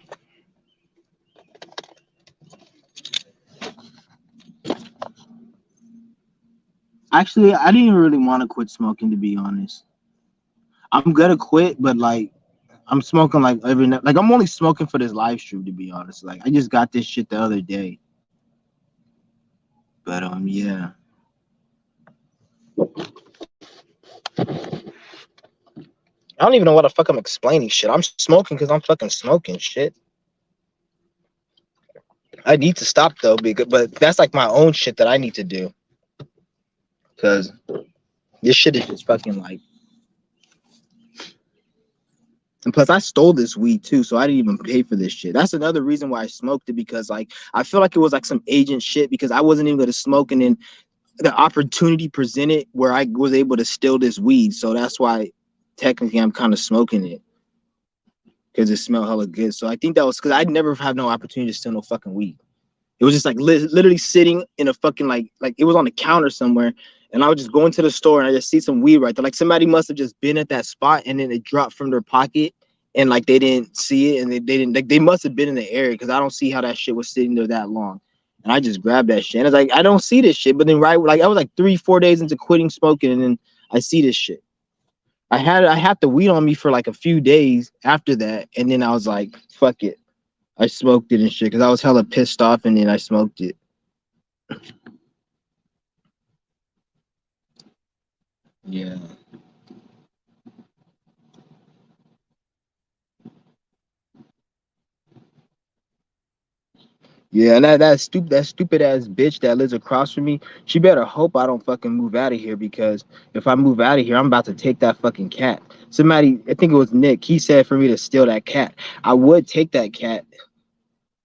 Actually, I didn't really want to quit smoking, to be honest. I'm gonna quit, but like, I'm smoking like every night. Like, I'm only smoking for this live stream, to be honest. Like, I just got this shit the other day. But yeah. I don't even know what the fuck I'm explaining shit. I'm smoking because I'm fucking smoking shit. I need to stop though, but that's like my own shit that I need to do. Cause this shit is just fucking like. And plus, I stole this weed too, so I didn't even pay for this shit. That's another reason why I smoked it, because like I feel like it was like some agent shit, because I wasn't even gonna smoke, and then the opportunity presented where I was able to steal this weed. So that's why technically I'm kind of smoking it, because it smelled hella good. So I think that was because I'd never have no opportunity to steal no fucking weed. It was just like literally sitting in a fucking like it was on the counter somewhere, and I would just go into the store and I just see some weed right there. Like, somebody must have just been at that spot and then it dropped from their pocket, and like they didn't see it, and they didn't, like, they must have been in the area, because I don't see how that shit was sitting there that long. And I just grabbed that shit. And I was like, I don't see this shit. But then, right, like, I was like 3-4 days into quitting smoking, and then I see this shit. I had the weed on me for like a few days after that, and then I was like, fuck it. I smoked it and shit because I was hella pissed off, and then I smoked it. Yeah. Yeah, and that stupid ass bitch that lives across from me, she better hope I don't fucking move out of here because if I move out of here, I'm about to take that fucking cat. Somebody, I think it was Nick, he said for me to steal that cat. I would take that cat.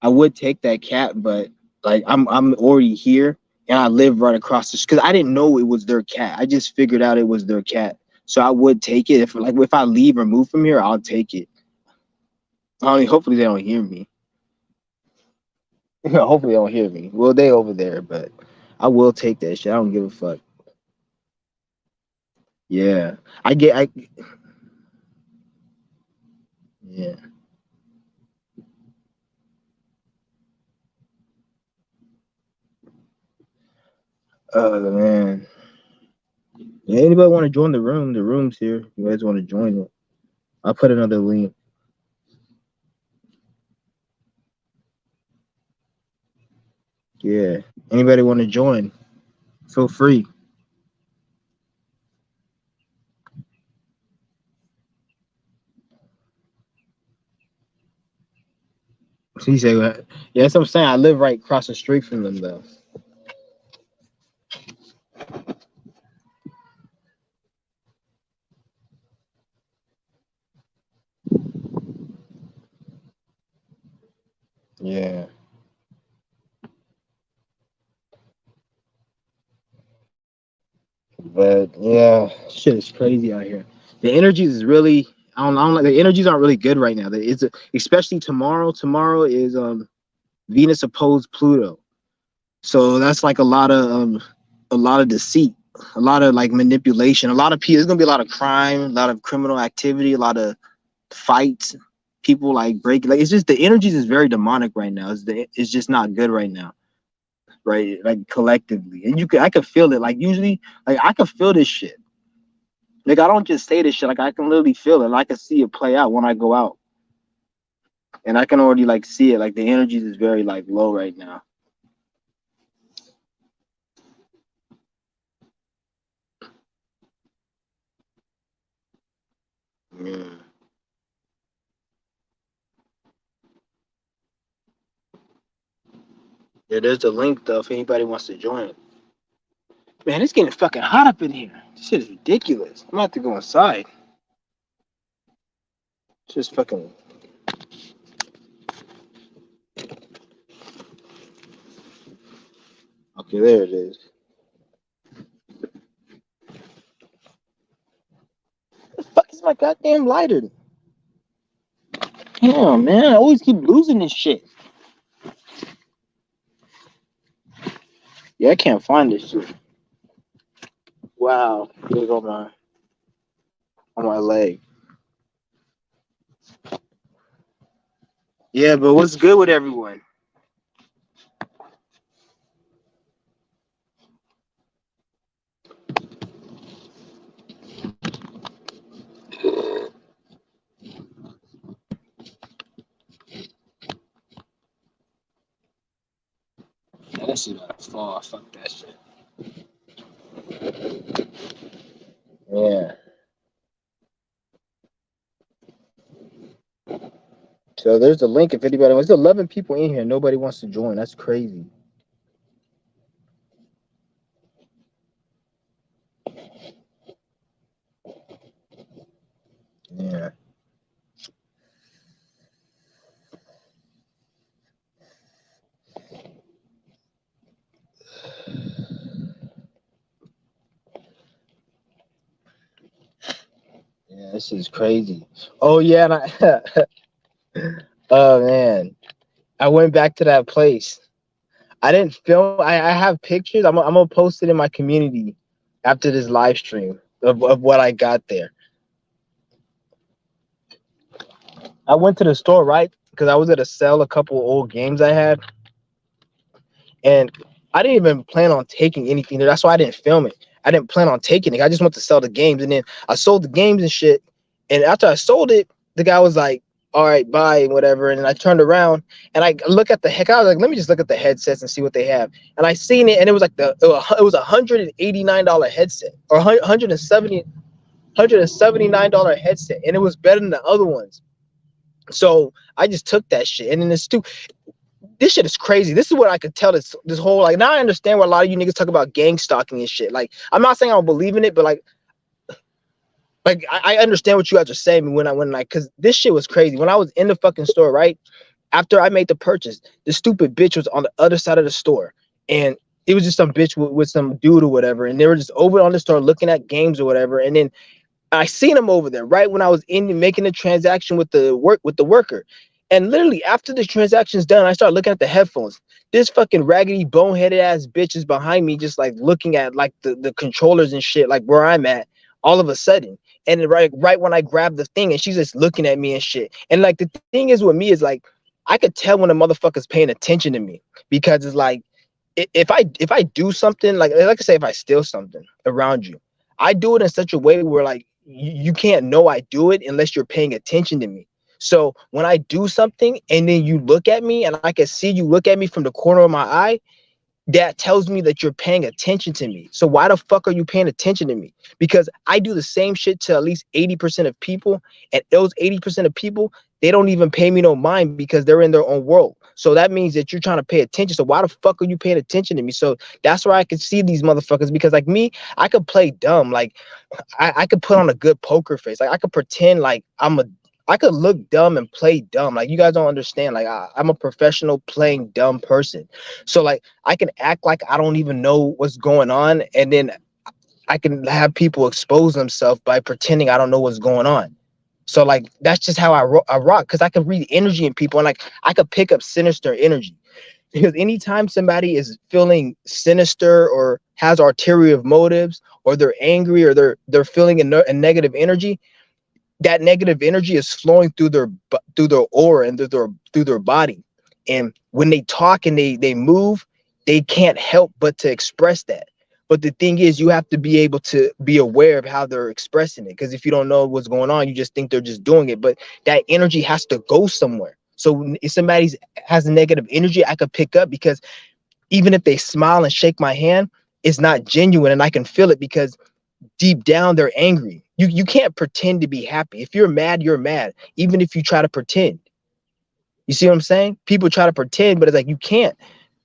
I would take that cat, but like I'm already here and I live right across the because I didn't know it was their cat. I just figured out it was their cat. So I would take it if I leave or move from here, I'll take it. I mean, hopefully they don't hear me. Hopefully they don't hear me. Well, they over there, but I will take that shit. I don't give a fuck. Yeah, I yeah. Oh man. Yeah, anybody want to join the room? The room's here. You guys want to join it? I'll put another link. Yeah. Anybody want to join? Feel free. He said, yeah, that's what I'm saying. I live right across the street from them though. Yeah. But yeah, shit is crazy out here. The energies is really I don't like the energies aren't really good right now. It's especially tomorrow. Tomorrow is Venus opposed Pluto. So that's like a lot of deceit, a lot of like manipulation, a lot of people. There's gonna be a lot of crime, a lot of criminal activity, a lot of fights. People like break like it's just the energies is very demonic right now. It's just not good right now, right? Like collectively, and I could feel it. Like usually, like I could feel this shit. Like I don't just say this shit. Like I can literally feel it. And I can see it play out when I go out, and I can already like see it. Like the energies is very like low right now. Yeah. Yeah, there's the link though if anybody wants to join. Man, it's getting fucking hot up in here. This shit is ridiculous. I'm gonna have to go inside. It's just fucking. Okay, there it is. The fuck is my goddamn lighter? Damn, man, I always keep losing this shit. Yeah, I can't find this shit. Wow, it's on my leg. Yeah, but what's good with everyone? Yeah, that shit gotta fall. Fuck that shit. Yeah. So there's the link if anybody wants. There's 11 people in here. Nobody wants to join. That's crazy. Yeah. Yeah, this is crazy. Oh yeah, and oh man, I went back to that place. I didn't film. I have pictures. I'm gonna post it in my community after this live stream of what I got there. I went to the store right because I was at a sell a couple old games I had, and I didn't even plan on taking anything there. That's why I didn't film it. I didn't plan on taking it. I just want to sell the games, and then I sold the games and shit. And after I sold it, the guy was like, "All right, bye," and whatever. And I turned around and I look at the heck. I was like, "Let me just look at the headsets and see what they have." And I seen it, and it was like it was $189 headset or 179 $179 headset, and it was better than the other ones. So I just took that shit, and then it's too. This shit is crazy. This is what I could tell. This whole like now I understand why a lot of you niggas talk about gang stalking and shit. Like I'm not saying I don't believe in it, but like I understand what you guys are saying when like because this shit was crazy. When I was in the fucking store, right after I made the purchase, the stupid bitch was on the other side of the store, and it was just some bitch with some dude or whatever, and they were just over on the store looking at games or whatever, and then I seen him over there right when I was in making the transaction with the worker. And literally after the transaction's done, I started looking at the headphones. This fucking raggedy boneheaded ass bitch is behind me, just like looking at like the controllers and shit, like where I'm at, all of a sudden. And right when I grabbed the thing, and she's just looking at me and shit. And like the thing is with me is like I could tell when a motherfucker's paying attention to me because it's like if I do something like I say if I steal something around you, I do it in such a way where like you can't know I do it unless you're paying attention to me. So when I do something and then you look at me and I can see you look at me from the corner of my eye, that tells me that you're paying attention to me. So why the fuck are you paying attention to me? Because I do the same shit to at least 80% of people, and those 80% of people, they don't even pay me no mind because they're in their own world. So that means that you're trying to pay attention. So why the fuck are you paying attention to me? So that's where I can see these motherfuckers because like me, I could play dumb. Like I could put on a good poker face. Like I could pretend like I could look dumb and play dumb. Like you guys don't understand. Like I'm a professional playing dumb person. So like I can act like I don't even know what's going on, and then I can have people expose themselves by pretending I don't know what's going on. So like that's just how I rock because I can read energy in people, and like I could pick up sinister energy. Because anytime somebody is feeling sinister or has ulterior motives, or they're angry, or they're feeling a negative energy, that negative energy is flowing through their aura and through their body. And when they talk and they move, they can't help but to express that. But the thing is, you have to be able to be aware of how they're expressing it. Because if you don't know what's going on, you just think they're just doing it. But that energy has to go somewhere. So if somebody has a negative energy, I could pick up because even if they smile and shake my hand, it's not genuine, and I can feel it because deep down they're angry. You can't pretend to be happy. If you're mad, you're mad, even if you try to pretend. You see what I'm saying? People try to pretend, but it's like you can't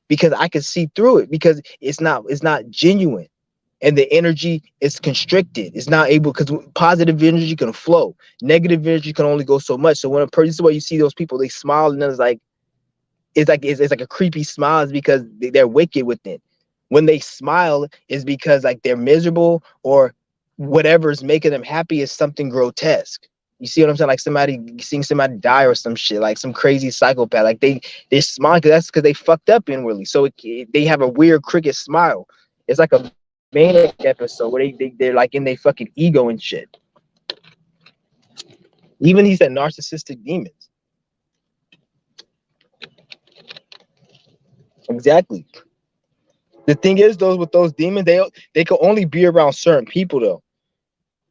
because I can see through it because it's not genuine. And the energy is constricted. It's not able because positive energy can flow. Negative energy can only go so much. So when a person, this is why you see those people, they smile and then it's like a creepy smile is because they're wicked within. When they smile is because like they're miserable or whatever's making them happy is something grotesque. You see what I'm saying? Like somebody seeing somebody die or some shit, like some crazy psychopath. Like they smile because that's because they fucked up inwardly. So they have a weird cricket smile. It's like a Maniac episode where they're like in their fucking ego and shit. Even he said narcissistic demons. Exactly. The thing is, those with those demons, they can only be around certain people though.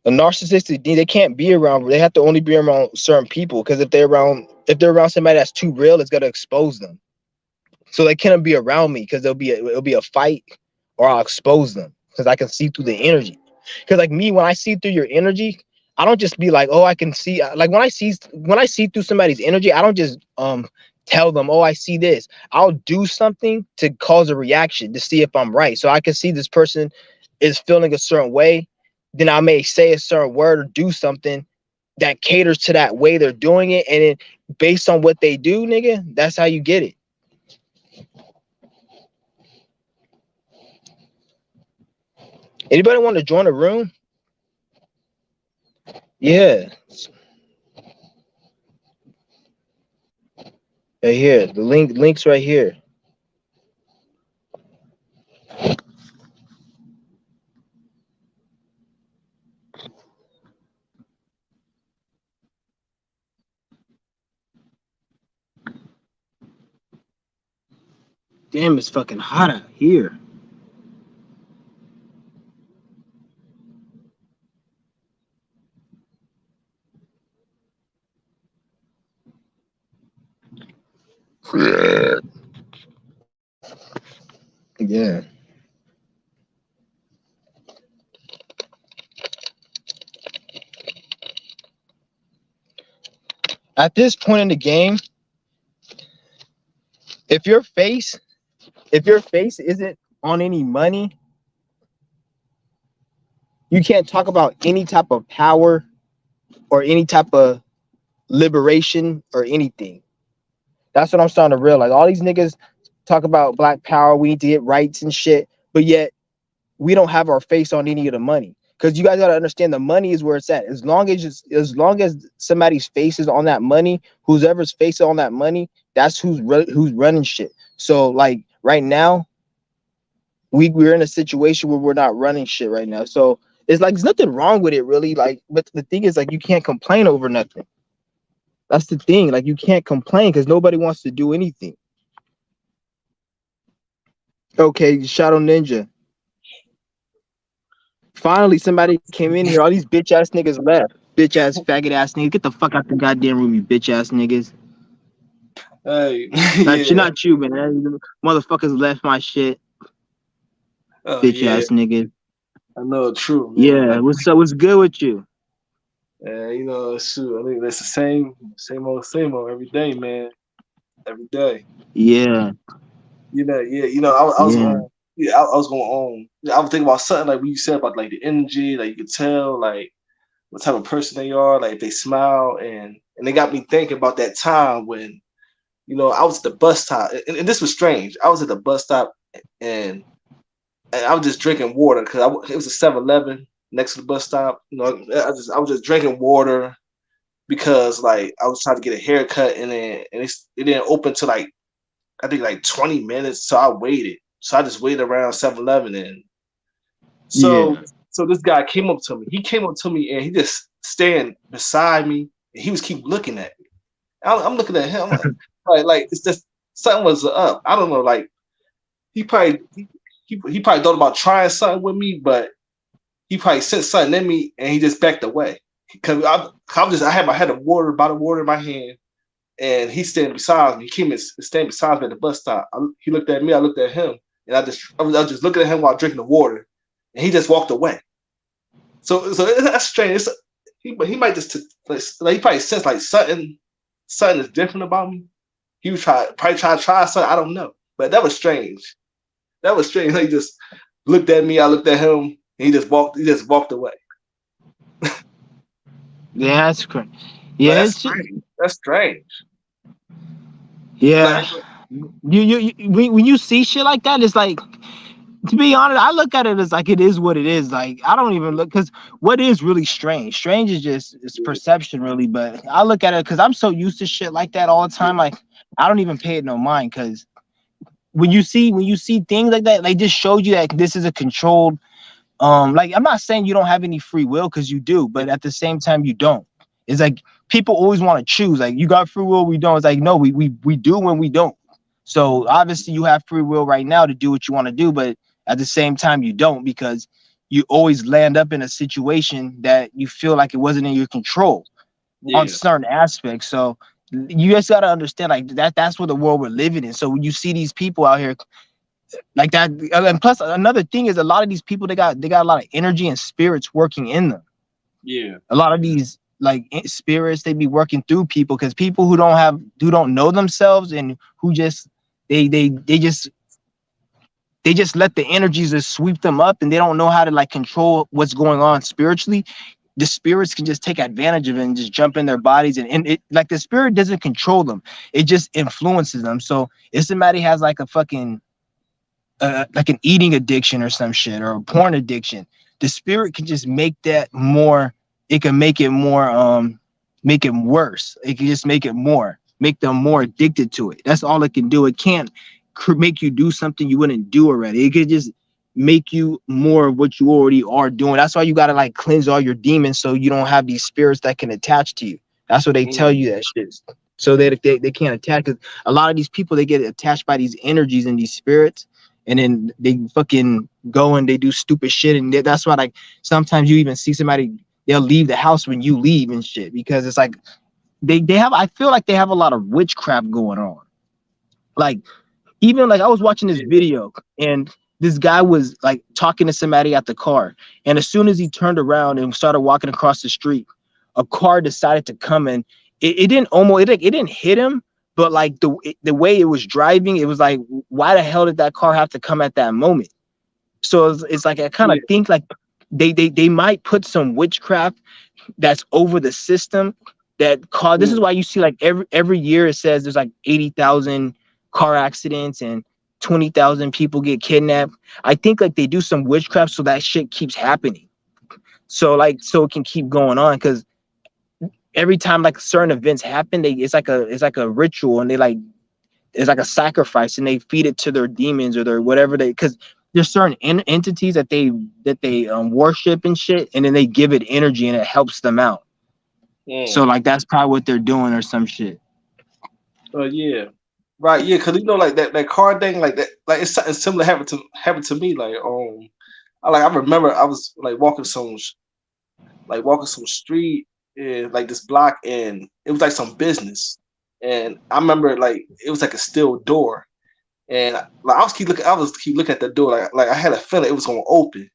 A narcissistic demon, they can't be around. They have to only be around certain people because if they're around somebody that's too real, it's gonna expose them. So they can't be around me because it'll be a fight, or I'll expose them because I can see through the energy. Because like me, when I see through your energy, I don't just be like, oh, I can see. Like when I see through somebody's energy, I don't just tell them, oh, I see this. I'll do something to cause a reaction to see if I'm right. So I can see this person is feeling a certain way, then I may say a certain word or do something that caters to that way they're doing it, and then based on what they do, nigga, that's how you get it. Anybody want to join the room? Yeah, right here. The links right here. Damn, it's fucking hot out here. Yeah. Yeah. At this point in the game, if your face, if your face isn't on any money, you can't talk about any type of power or any type of liberation or anything. That's what I'm starting to realize. All these niggas talk about black power, we need to get rights and shit, but yet we don't have our face on any of the money. Because you guys gotta understand the money is where it's at. As long as somebody's face is on that money, whoever's face is on that money, that's who's running shit. So like right now, we're in a situation where we're not running shit right now. So it's like there's nothing wrong with it really. Like, but the thing is like you can't complain over nothing. That's the thing. Like you can't complain because nobody wants to do anything. Okay, Shadow Ninja. Finally, somebody came in here. All these bitch ass niggas left. Bitch ass faggot ass niggas. Get the fuck out the goddamn room, you bitch ass niggas.
Hey,
Not you,
yeah.
not you, man. Motherfuckers left my shit.
Oh
Bitch
yeah.
ass niggas.
I know, true, man.
Yeah,
Like,
what's up? What's good with you?
shoot. I think that's the same old every day, man. Every day.
Yeah,
Yeah. I was
yeah,
going. Yeah, I was going on. I was thinking about something like what you said about like the energy, like you could tell like what type of person they are, like if they smile, and they got me thinking about that time when I was at the bus stop, and this was strange. I was at the bus stop, and and I was just drinking water because it was a 7-Eleven next to the bus stop. I was just drinking water because like I was trying to get a haircut, it didn't open till like I think like 20 minutes, so I waited. So I just waited around 7-Eleven, and so
yeah,
so this guy came up to me. He came up to me and he just stand beside me, and he was keep looking at me. I'm looking at him like it's just something was up. I don't know, like he probably he probably thought about trying something with me, but he probably sent something in me and he just backed away. Cause I had my bottle of water in my hand, and he standing beside me. He came and stand beside me at the bus stop. He looked at me, I looked at him, and I was just looking at him while drinking the water, and he just walked away. So that's strange. He might just like he probably sensed like something is different about me. He was probably trying to try something. I don't know, but that was strange. That was strange. He just looked at me. I looked at him. And he just walked. He just walked away.
yeah. That's crazy.
Like
Yeah,
that's
it's just,
strange. That's strange.
yeah.
Like
When you see shit like that, it's like, to be honest, I look at it as like it is what it is. Like I don't even look, because what is really strange? Strange is just it's perception, really. But I look at it because I'm so used to shit like that all the time. Like I don't even pay it no mind, because when you see things like that, they just showed you that this is a controlled. Like I'm not saying you don't have any free will, because you do, but at the same time you don't. It's like people always want to choose. Like you got free will, we don't. It's like no, we do when we don't. So obviously you have free will right now to do what you want to do, but at the same time you don't, because you always land up in a situation that you feel like it wasn't in your control on
yeah,
certain aspects. So you just gotta understand like that's what the world we're living in. So when you see these people out here like that, and plus another thing is a lot of these people they got a lot of energy and spirits working in them.
yeah,
A lot of these like spirits, they be working through people, because people who don't know themselves and who just they just let the energies just sweep them up, and they don't know how to like control what's going on spiritually. The spirits can just take advantage of it and just jump in their bodies, and it like the spirit doesn't control them, it just influences them. So if somebody has like a fucking like an eating addiction or some shit, or a porn addiction, the spirit can just make that more. It can make it more. Make it worse. It can just make them more addicted to it. That's all it can do. It can't make you do something you wouldn't do already. It could just make you more of what you already are doing. That's why you gotta like cleanse all your demons, so you don't have these spirits that can attach to you. That's what they tell
mm,
you that shit. So they can't attack. Because a lot of these people, they get attached by these energies and these spirits, and then they fucking go and they do stupid shit, and that's why like sometimes you even see somebody, they'll leave the house when you leave and shit, because it's like they have, I feel like they have a lot of witchcraft going on. Like even like I was watching this
Yeah.
video and this guy was like talking to somebody at the car, and as soon as he turned around and started walking across the street, a car decided to come in. It didn't almost it didn't hit him, but like the way it was driving, it was like, why the hell did that car have to come at that moment? So it's like I kind of
Yeah.
think like they might put some witchcraft that's over the system that cause. This is
Mm.
why you see like every year it says there's like 80,000 car accidents and 20,000 people get kidnapped. I think like they do some witchcraft so that shit keeps happening. So like so it can keep going on because every time like certain events happen, they it's like a ritual and they like it's like a sacrifice and they feed it to their demons or their whatever they because there's certain entities that they worship and shit, and then they give it energy and it helps them out. So
Mm.
like that's probably what they're doing or some shit.
Yeah. Right. Yeah. Because like that car thing, like that, like it's something similar happened to me. Like I remember I was like walking some street in like this block, and it was like some business, and I remember like it was like a steel door, and like I was keep looking at the door, like I had a feeling it was gonna open,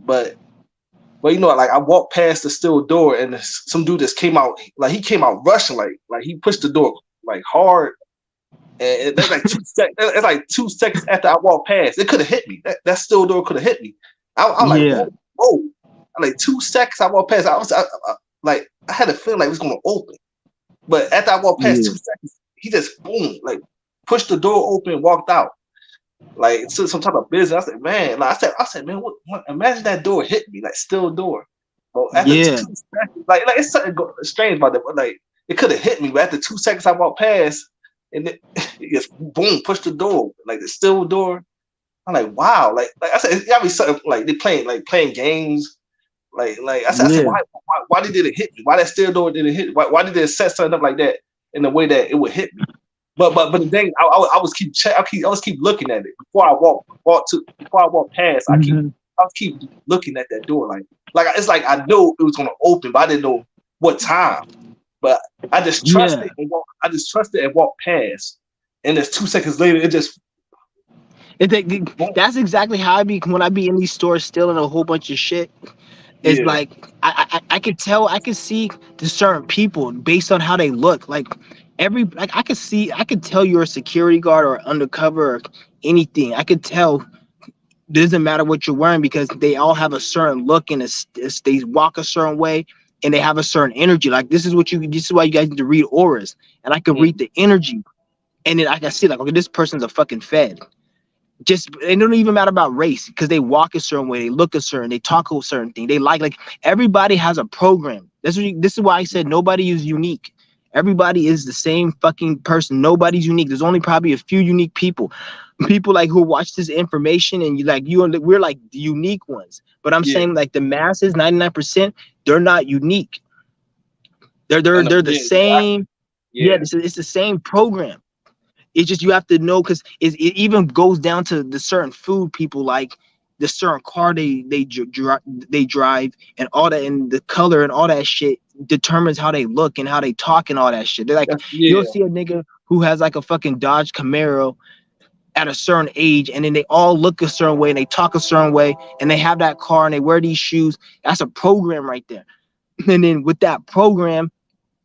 but like I walked past the steel door, and some dude just came out, like he came out rushing, like he pushed the door like hard, and that's like 2 seconds. It's like 2 seconds after I walked past, it could have hit me. That steel door could have hit me. I'm like,
Yeah,
whoa, whoa. Like 2 seconds I walked past, like I had a feeling like it was gonna open. But after I walked past
yeah,
2 seconds, he just boom, like pushed the door open and walked out. Like it's some type of business. I said, man, like I said, man, what imagine that door hit me, like steel door. Well, after
yeah,
2 seconds, like it's something strange about that, but like it could have hit me, but after 2 seconds I walked past and it just boom, pushed the door, like the steel door. I'm like, wow, like I said, it's gotta be something like they playing games. I said,
yeah,
why did it hit me? Why that steel door didn't hit me? Why did they set something up like that in the way that it would hit me? But the thing, I was I was keep looking at it before I walk past.
hmm,
I was keep looking at that door, like it's like I knew it was gonna open, but I didn't know what time. But
yeah.
I just trusted and walked past, and just 2 seconds later, it just boom.
That's exactly how I be when I be in these stores stealing a whole bunch of shit. It's
Yeah.
like I could tell, I could see the certain people based on how they look. Like like I could tell you're a security guard or undercover or anything. I could tell. It doesn't matter what you're wearing because they all have a certain look and they walk a certain way and they have a certain energy. Like this is why you guys need to read auras, and I can read
Mm.
the energy, and then I can see like, okay, this person's a fucking fed. Just it don't even matter about race because they walk a certain way, they look a certain, they talk a certain thing. They like everybody has a program. This is why I said nobody is unique. Everybody is the same fucking person. Nobody's unique. There's only probably a few unique people. People like who watch this information and we're like the unique ones. But I'm
Yeah.
saying like the masses, 99%, they're not unique.
I know.
They're the
Yeah. Exactly.
same. Yeah,
Yeah.
it's the same program. It's just you have to know because it even goes down to the certain food people like, the certain car they drive, and all that, and the color and all that shit determines how they look and how they talk and all that shit. They're like, you'll
Yeah.
see a nigga who has like a fucking Dodge Camaro at a certain age, and then they all look a certain way and they talk a certain way and they have that car and they wear these shoes. That's a program right there. And then with that program,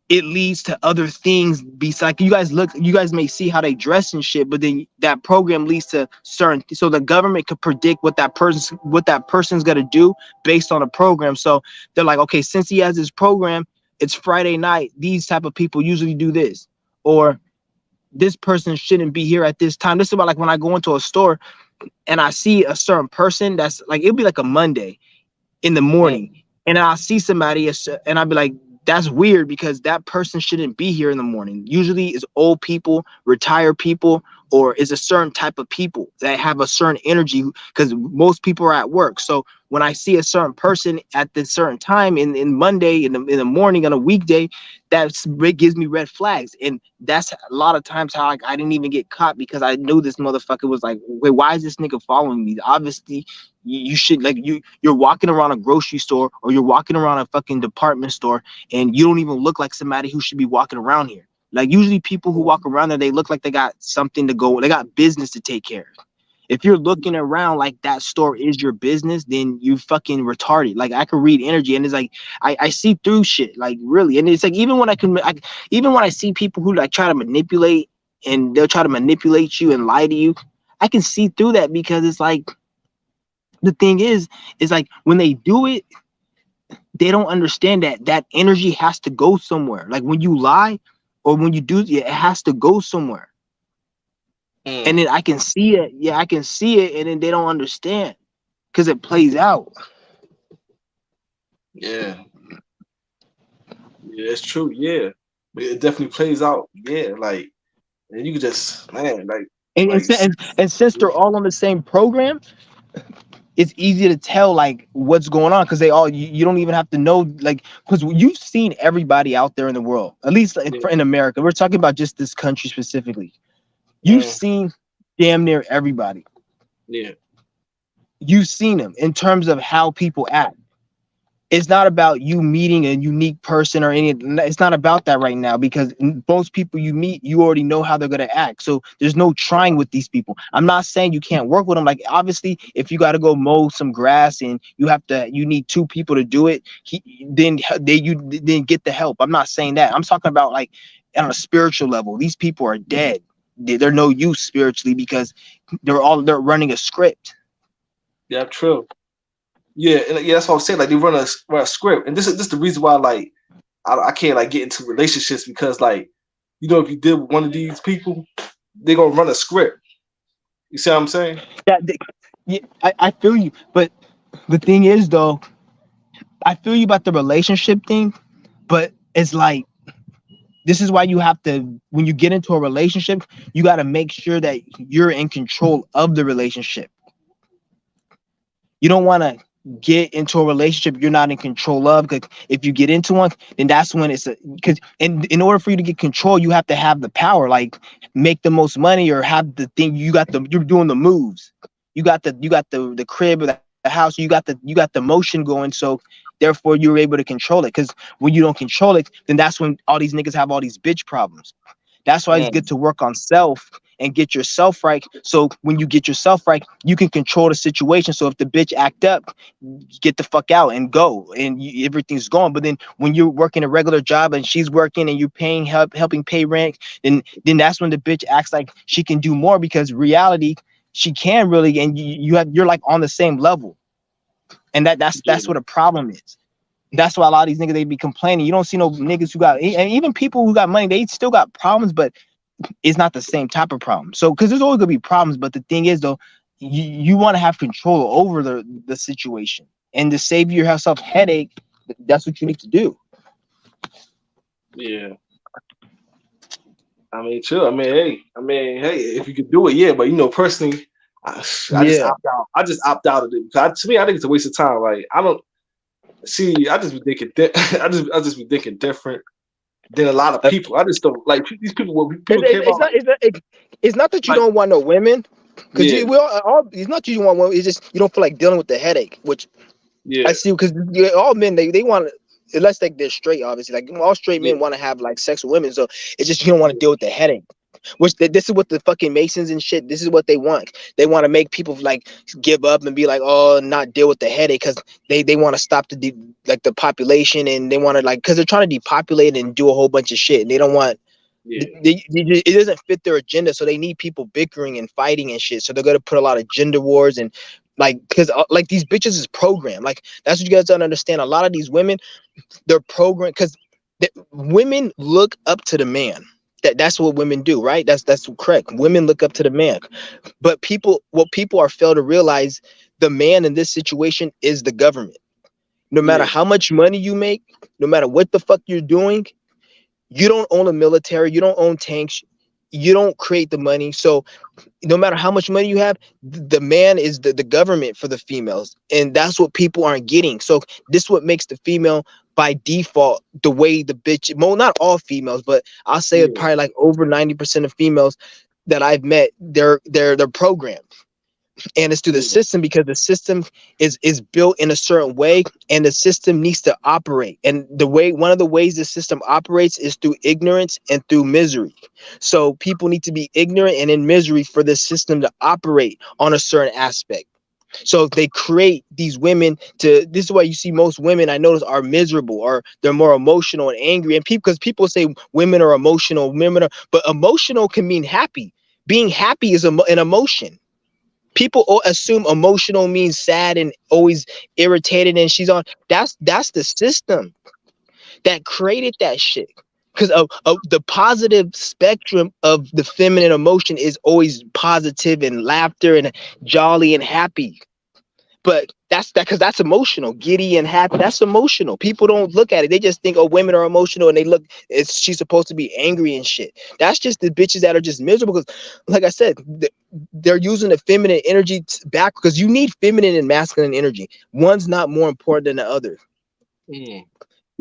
it leads to other things. Besides, like you guys may see how they dress and shit, but then that program leads to certain, so the government could predict what that person's gonna do based on a program. So they're like, okay, since he has this program, it's Friday night, these type of people usually do this, or this person shouldn't be here at this time. This is about like when I go into a store and I see a certain person that's like, it'll be like a Monday in the morning,
Mm.
and I'll see somebody and I'll be like, that's weird because that person shouldn't be here in the morning. Usually it's old people, retired people, or is a certain type of people that have a certain energy because most people are at work. So when I see a certain person at this certain time in Monday in the morning on a weekday, it gives me red flags. And that's a lot of times how I didn't even get caught because I knew this motherfucker was like, wait, why is this nigga following me? Obviously you should like you're walking around a grocery store or you're walking around a fucking department store and you don't even look like somebody who should be walking around here. Like usually people who walk around there, they look like they got something to go, they got business to take care of. If you're looking around like that store is your business, then you fucking retarded. Like I can read energy, and it's like I see through shit, like really. And it's like even when even when I see people who like try to manipulate, and they'll try to manipulate you and lie to you, I can see through that, because it's like the thing is like when they do it, they don't understand that that energy has to go somewhere. Like when you lie or when you do, yeah, it has to go somewhere. And
Mm,
then I can see it. Yeah, I can see it, and then they don't understand because it plays out.
yeah, yeah, it's true. Yeah, but it definitely plays out. Yeah, like, and you could just, man,
And and,
like,
si- and, and since
yeah,
they're all on the same program, it's easy to tell like what's going on, because they all you don't even have to know, like, because you've seen everybody out there in the world, at least
yeah,
in America. We're talking about just this country specifically. You've
mm,
seen damn near everybody.
yeah,
You've seen them in terms of how people act. It's not about you meeting a unique person or any, it's not about that right now, because most people you meet, you already know how they're going to act, so there's no trying with these people. I'm not saying you can't work with them. Like obviously if you got to go mow some grass and you need two people to do it, you then get the help. I'm not saying that. I'm talking about like on a spiritual level, these people are dead. They're no use spiritually, because they're running a script.
yeah, true. Yeah, and yeah, that's what I'm saying. Like they run a script, and this is the reason why like I can't like get into relationships because like if you deal with one of these people, they're gonna run a script. You see what I'm saying?
that they, yeah, I feel you, but the thing is though, I feel you about the relationship thing, but it's like this is why you have to, when you get into a relationship, you got to make sure that you're in control of the relationship. You don't want to get into a relationship you're not in control of, because if you get into one, then that's when it's because in order for you to get control, you have to have the power, like make the most money or have the thing. You're doing the moves. You got the crib or the house. You got the motion going. So therefore you're able to control it, because when you don't control it, then that's when all these niggas have all these bitch problems. That's why it's good
Mm,
to work on self and get yourself right. So when you get yourself right, you can control the situation. So if the bitch act up, get the fuck out and go, and everything's gone. But then when you're working a regular job and she's working and you're paying helping pay rent, then that's when the bitch acts like she can do more, because reality she can really, and you're like on the same level, and that's
yeah,
what a problem is. That's why a lot of these niggas, they be complaining. You don't see no niggas who got, and even people who got money, they still got problems, but it's not the same type of problem. So, because there's always gonna be problems, but the thing is though, you want to have control over the situation, and to save yourself headache, that's what you need to do.
yeah. I mean, chill. Hey, if you could do it, yeah. But personally, I just
Yeah.
opt out. I just opt out of it. To me, I think it's a waste of time. Like I don't see. I just be thinking. I just be thinking different than a lot of
Uh,
people. I just don't like these people. What
It's,
people care
it's
about,
not it's not it's not that you
like
don't want no women, because
yeah,
you will all. It's not that you want women. It's just you don't feel like dealing with the headache, which I
yeah,
see, because all men, they want, unless they're straight, obviously. Like all straight
yeah,
men want to have like sex with women, so it's just you don't want to
yeah,
deal with the headache. Which this is what the fucking Masons and shit. This is what they want. They want to make people like give up and be like, oh, not deal with the headache, because they want to stop like the population, and they want to like, because they're trying to depopulate and do a whole bunch of shit, and they don't want.
yeah,
It doesn't fit their agenda, so they need people bickering and fighting and shit. So they're gonna put a lot of gender wars and like, because like these bitches is programmed. Like that's what you guys don't understand. A lot of these women, they're programmed because women look up to the man. That's what women do, right? That's correct. Women look up to the man. But what people are fail to realize, the man in this situation is the government. No matter
yeah,
how much money you make, no matter what the fuck you're doing, you don't own a military, you don't own tanks, you don't create the money. So no matter how much money you have, the man is the government for the females. And that's what people aren't getting. So this is what makes the female by default the way the bitch, well, not all females, but I'll say
yeah,
probably like over 90% of females that I've met, they're programmed. And it's through the
Yeah.
system because the system is built in a certain way, and the system needs to operate. And the way one of the ways the system operates is through ignorance and through misery. So people need to be ignorant and in misery for the system to operate on a certain aspect. So if they create these women to, this is why you see most women I notice are miserable, or they're more emotional and angry. And people, because people say women are emotional, but emotional can mean happy. Being happy is an emotion. People assume emotional means sad and always irritated, and she's on. That's the system that created that shit. Because of the positive spectrum of the feminine emotion is always positive and laughter and jolly and happy. But because that's emotional, giddy and happy. That's emotional. People don't look at it. They just think, oh, women are emotional, and they look. She's supposed to be angry and shit. That's just the bitches that are just miserable. Because, like I said, they're using the feminine energy back. Because you need feminine and masculine energy. One's not more important than the other.
Mm.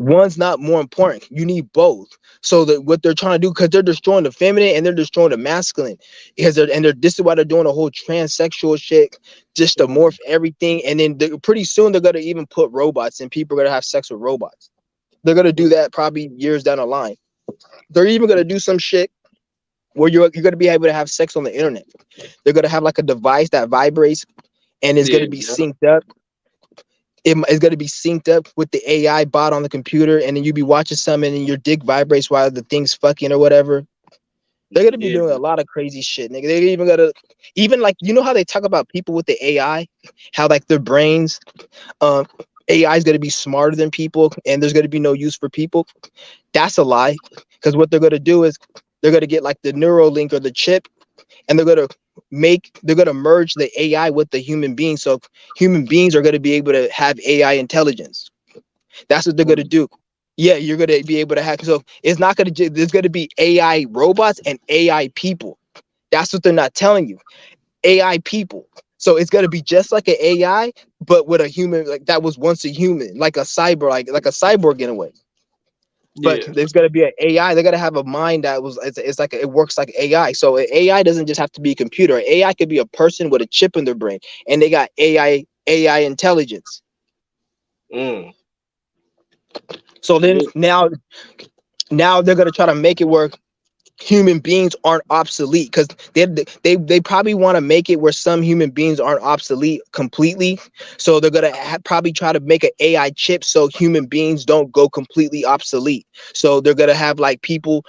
One's not more important. You need both. So that what they're trying to do, because they're destroying the feminine and they're destroying the masculine, because this is why they're doing a whole transsexual shit, just to
Mm.
morph everything. And then pretty soon they're gonna even put robots, and people are gonna have sex with robots. They're gonna do that probably years down the line. They're even gonna do some shit where you're gonna be able to have sex on the internet. They're gonna have like a device that vibrates and is
Yeah.
gonna be
Yeah.
synced up. It's going to be synced up with the AI bot on the computer, and then you be watching something and your dick vibrates while the thing's fucking or whatever. They're going to be
Yeah.
doing a lot of crazy shit, nigga. They even got to, even like, you know how they talk about people with the AI, how like their brains, um, AI is going to be smarter than people, and there's going to be no use for people. That's a lie, because what they're going to do is they're going to get like the Neuralink or the chip, and they're gonna merge the AI with the human being. So human beings are gonna be able to have AI intelligence. That's what they're gonna
Mm.
do. Yeah, you're gonna be able to have. So it's not gonna. There's gonna be AI robots and AI people. That's what they're not telling you. AI people. So it's gonna be just like an AI, but with a human, like that was once a human, like a cyber, like a cyborg in a way. But
Yeah.
there's gonna be an AI. They're gonna have a mind that was. It's like it works like AI. So an AI doesn't just have to be a computer. An AI could be a person with a chip in their brain, and they got AI intelligence.
Mm.
So then
Yeah.
now they're gonna try to make it work. Human beings aren't obsolete, because they probably want to make it where some human beings aren't obsolete completely. So they're gonna probably try to make an AI chip so human beings don't go completely obsolete. So they're gonna have like people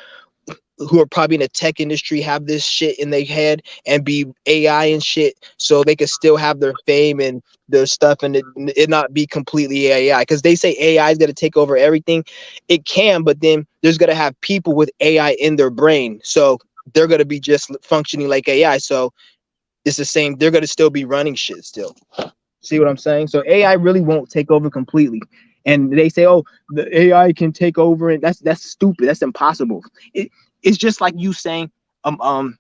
who are probably in the tech industry have this shit in their head and be AI and shit, so they could still have their fame and their stuff, and it not be completely AI. Because they say AI is going to take over everything. It can, but then there's going to have people with AI in their brain. So they're going to be just functioning like AI. So it's the same. They're going to still be running shit still. See what I'm saying? So AI really won't take over completely. And they say, oh, the AI can take over, and that's stupid. That's impossible. It's just like you saying, I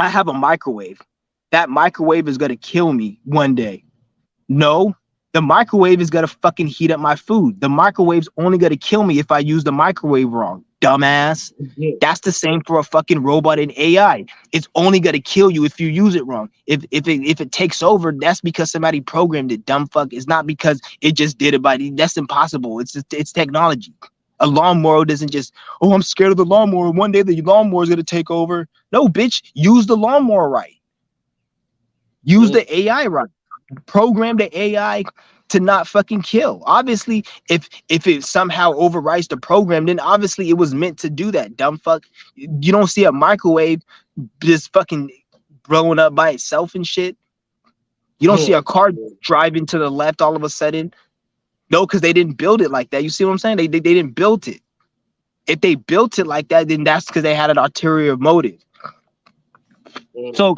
have a microwave. That microwave is gonna kill me one day. No, the microwave is gonna fucking heat up my food. The microwave's only gonna kill me if I use the microwave wrong, dumbass.
Mhm.
That's the same for a fucking robot in AI. It's only gonna kill you if you use it wrong. If it takes over, that's because somebody programmed it. Dumb fuck. It's not because it just did it that's impossible. It's technology. A lawnmower doesn't just, oh, I'm scared of the lawnmower. One day the lawnmower is gonna take over. No, bitch, use the lawnmower right. Use
Mm.
the AI right. Program the AI to not fucking kill. Obviously, if it somehow overwrites the program, then obviously it was meant to do that. Dumb fuck. You don't see a microwave just fucking blowing up by itself and shit. You don't see a car driving to the left all of a sudden. No, because they didn't build it like that. You see what I'm saying? They didn't build it. If they built it like that, then that's because they had an ulterior motive.
Mm.
So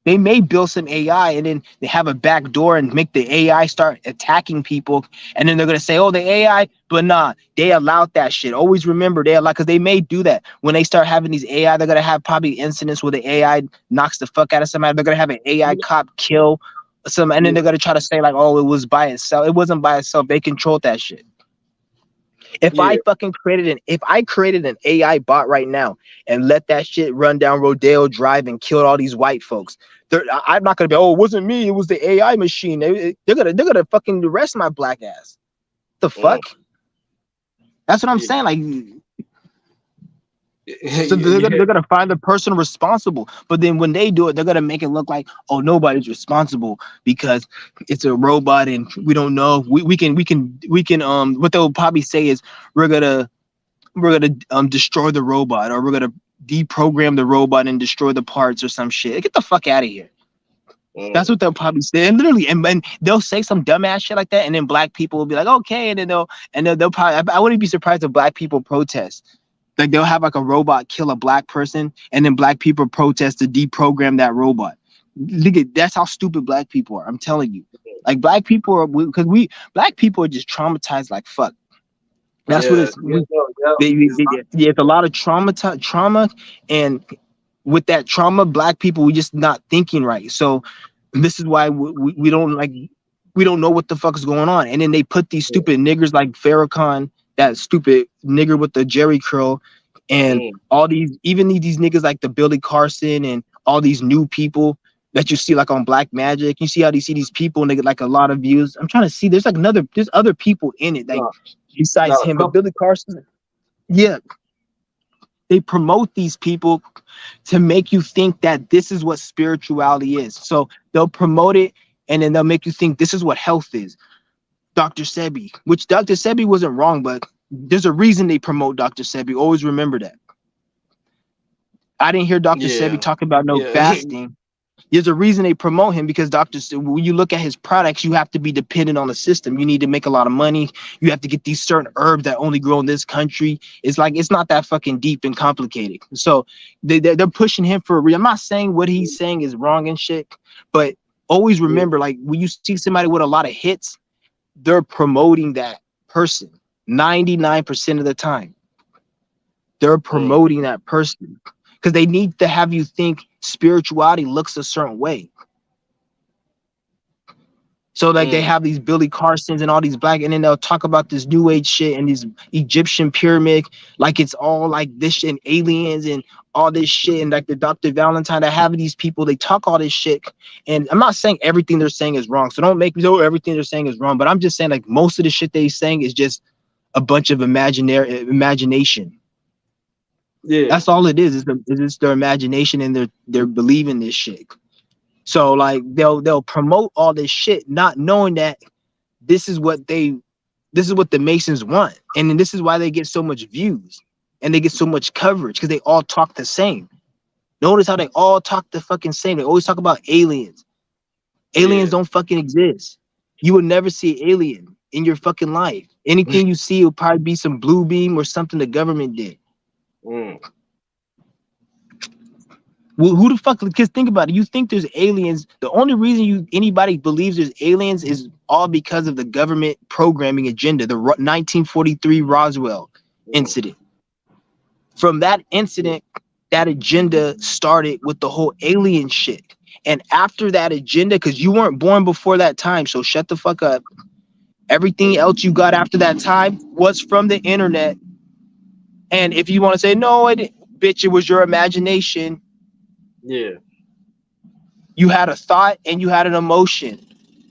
they may build some AI and then they have a back door and make the AI start attacking people. And then they're going to say, oh, the AI, but nah, they allowed that shit. Always remember they allow, because they may do that. When they start having these AI, they're going to have probably incidents where the AI knocks the fuck out of somebody. They're going to have an AI cop kill some, and then
Yeah.
they're going to try to say like, oh, it was by itself. It wasn't by itself. They controlled that shit.
Yeah.
If I created an AI bot right now and let that shit run down Rodeo Drive and kill all these white folks, I'm not gonna be, oh, it wasn't me, it was the AI machine. They're gonna fucking arrest my black ass. The fuck?
Mm.
That's what I'm
Yeah.
saying. Like, so
you,
they're
you
gonna,
had,
they're gonna find the person responsible. But then when they do it, they're gonna make it look like, oh, nobody's responsible because it's a robot and we don't know. We can what they'll probably say is we're gonna destroy the robot, or we're gonna deprogram the robot and destroy the parts or some shit. Get the fuck out of here. That's
mm,
what they'll probably say. And literally, and they'll say some dumbass shit like that, and then black people will be like, okay, and then they'll probably, I wouldn't be surprised if black people protest. Like they'll have like a robot kill a black person, and then black people protest to deprogram that robot. Look at, that's how stupid black people are. I'm telling you. Like black people are, because we black people are just traumatized like fuck. That's what
yeah.
it's.
Yeah. No, yeah. It's
Yeah, it's a lot of trauma, and with that trauma, black people, we just not thinking right. So this is why we don't like, we don't know what the fuck is going on. And then they put these
not,
stupid niggers like Farrakhan, that stupid nigger with the Jerry curl, and
mm,
all these, even these niggas like the Billy Carson and all these new people that you see like on Black Magic. You see how they see these people and they get like a lot of views. I'm trying to see. There's other people in it like
no,
besides
no,
him, but
couple,
Billy Carson. Yeah, they promote these people to make you think that this is what spirituality is. So they'll promote it and then they'll make you think this is what health is. Dr. Sebi, which Dr. Sebi wasn't wrong, but there's a reason they promote Dr. Sebi. Always remember that. I didn't hear Dr. Sebi
yeah,
talk about no
yeah,
fasting. There's a reason they promote him, because when you look at his products, you have to be dependent on the system. You need to make a lot of money. You have to get these certain herbs that only grow in this country. It's like, it's not that fucking deep and complicated. So they're pushing him for a reason. I'm not saying what he's saying is wrong and shit, but always
yeah,
remember, like when you see somebody with a lot of hits, they're promoting that person 99% of the time. They're
mm,
promoting that person because they need to have you think spirituality looks a certain way. So like they
mm,
have these Billy Carsons and all these black, and then they'll talk about this new age shit and this Egyptian pyramid, like it's all like this shit and aliens and all this shit, and like the Dr. Valentine, that have these people, they talk all this shit. And I'm not saying everything they're saying is wrong. So don't make me know everything they're saying is wrong. But I'm just saying like most of the shit they're saying is just a bunch of imagination.
yeah,
That's all it is. It's their imagination, and they're believing this shit. So like they'll promote all this shit, not knowing that this is what the Masons want, and then this is why they get so much views and they get so much coverage, because they all talk the same. Notice how they all talk the fucking same. They always talk about aliens. Aliens
yeah,
don't fucking exist. You will never see an alien in your fucking life. Anything you see will probably be some blue beam or something the government did.
mm,
Well, who the fuck? Because think about it. You think there's aliens. The only reason anybody believes there's aliens is all because of the government programming agenda, the 1943 Roswell
mm,
incident. From that incident, that agenda started with the whole alien shit. And after that agenda, because you weren't born before that time, so shut the fuck up. Everything
mm,
else you got after that time was from the internet. And if you want to say, no, bitch, it was your imagination.
yeah,
You had a thought and you had an emotion.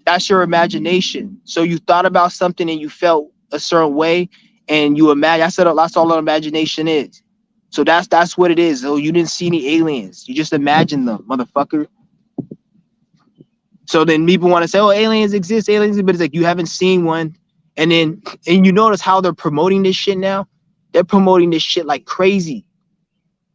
That's your imagination. So you thought about something and you felt a certain way, and you imagine. I said that's all imagination is. So that's what it is. So you didn't see any aliens. You just imagined them, motherfucker. So then people want to say, oh, aliens exist, but it's like you haven't seen one. And you notice how they're promoting this shit now? They're promoting this shit like crazy.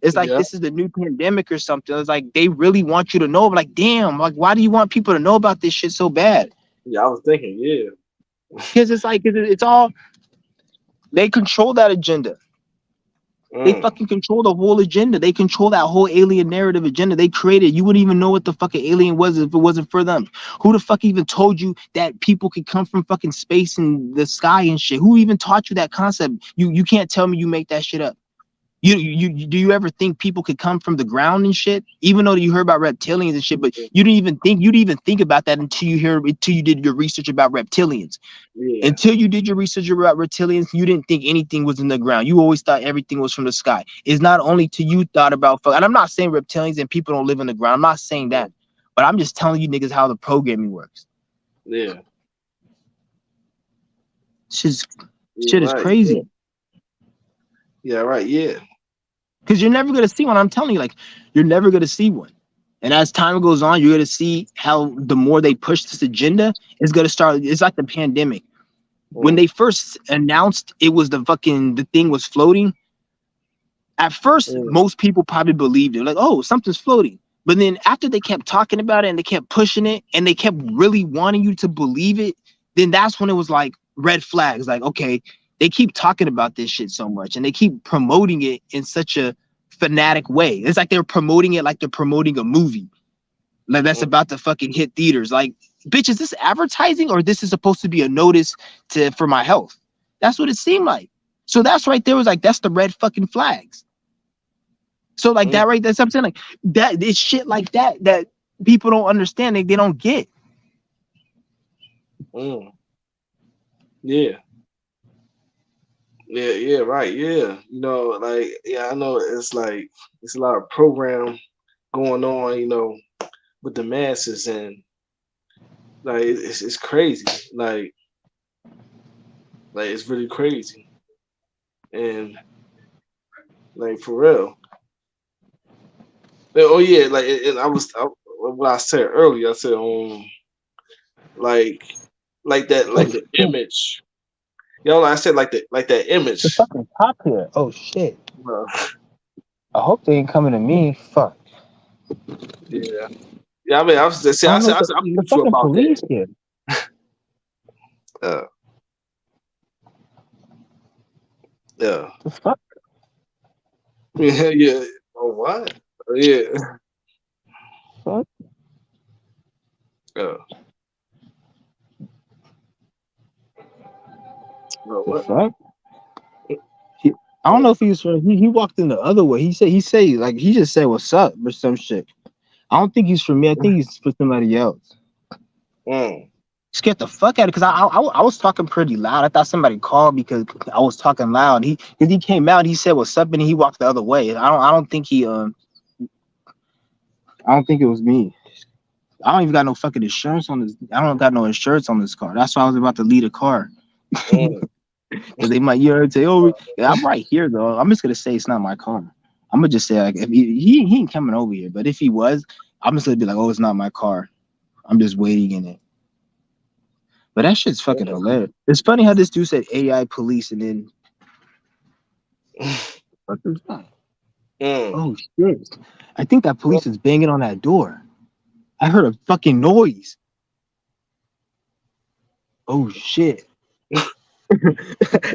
It's like
yeah,
this is the new pandemic or something. It's like they really want you to know. Like, damn, like why do you want people to know about this shit so bad?
yeah. I was thinking, yeah,
Because it's like it's all, they control that agenda. They
mm,
fucking control the whole agenda. They control that whole alien narrative agenda they created. You wouldn't even know what the fucking alien was if it wasn't for them. Who the fuck even told you that people could come from fucking space and the sky and shit? Who even taught you that concept? You can't tell me you make that shit up. Do you ever think people could come from the ground and shit? Even though you heard about reptilians and shit, but you didn't even think about that until you did your research about reptilians.
Yeah,
Until you did your research about reptilians, you didn't think anything was in the ground. You always thought everything was from the sky. It's not only till you thought about, and I'm not saying reptilians and people don't live in the ground. I'm not saying that, but I'm just telling you niggas how the programming works.
yeah,
Shit
you're
is
right. Yeah,
crazy.
yeah, right. Yeah.
Because you're never gonna see one. I'm telling you, like, you're never gonna see one. And as time goes on, you're gonna see how the more they push this agenda, it's gonna start. It's like the pandemic. When
Mm,
they first announced it was the thing was floating, at first
mm,
most people probably believed it, like, oh, something's floating. But then after they kept talking about it and they kept pushing it and they kept really wanting you to believe it, then that's when it was like red flags. Like, okay, they keep talking about this shit so much and they keep promoting it in such a fanatic way. It's like they're promoting it like they're promoting a movie. Like that's
mm,
about to fucking hit theaters. Like, bitch, is this advertising or this is supposed to be a notice for my health? That's what it seemed like. So that's right there was like that's the red fucking flags. So like
mm,
that right, that's what I'm saying. Like that it's shit like that people don't understand, they don't get.
mm. Yeah, yeah, yeah, right. Yeah, like, yeah, I know it's like it's a lot of program going on, with the masses, and like it's crazy, like it's really crazy, and like for real. Oh yeah, like and what I said earlier. I said like like the image. I said like that
The
image.
fucking cop here. Oh shit.
Uh,
I hope they ain't coming to me. Fuck.
yeah, yeah. I mean, I was just
I
saying.
don't know
I
the
believe you
fucking
about that.
police here.
Uh, yeah,
The fuck?
yeah, yeah. Oh what? Yeah.
Fuck?
Uh, oh
The
what?
fuck? He, I don't know
Mm,
if he walked in the other way. He said like he just said what's up or some shit. I don't think he's for me. I think he's for somebody else.
mm,
Scared the fuck out of because I was talking pretty loud. I thought somebody called because I was talking loud. He came out, he said what's up, and he walked the other way. I don't think it was me. I don't even got no fucking insurance on this. I don't got no insurance on this car. That's why I was about to leave a car.
mm.
Because they might hear and say, "Oh, yeah, I'm right here though." I'm just gonna say it's not my car. I'm gonna just say like if he ain't coming over here, but if he was, I'm just gonna be like, "Oh, it's not my car. I'm just waiting in it." But that shit's fucking
Mm.
hilarious. It's funny how this dude said AI police and then what was that?
Mm.
Oh shit! I think that police is banging on that door. I heard a fucking noise. Oh shit!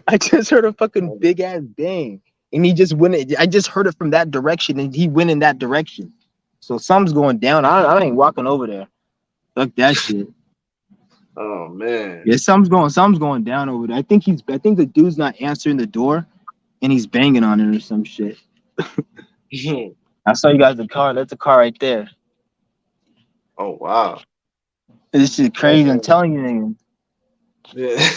I just heard a fucking big ass bang, and he just went. I just heard it from that direction, and he went in that direction. So something's going down. I ain't walking over there. Fuck that shit.
Oh man.
Yeah, something's going down over there. I think the dude's not answering the door, and he's banging on it or some shit. I saw you guys the car. That's the car right there.
Oh wow.
This shit crazy. I'm
Damn.
telling you, nigga.
Yeah.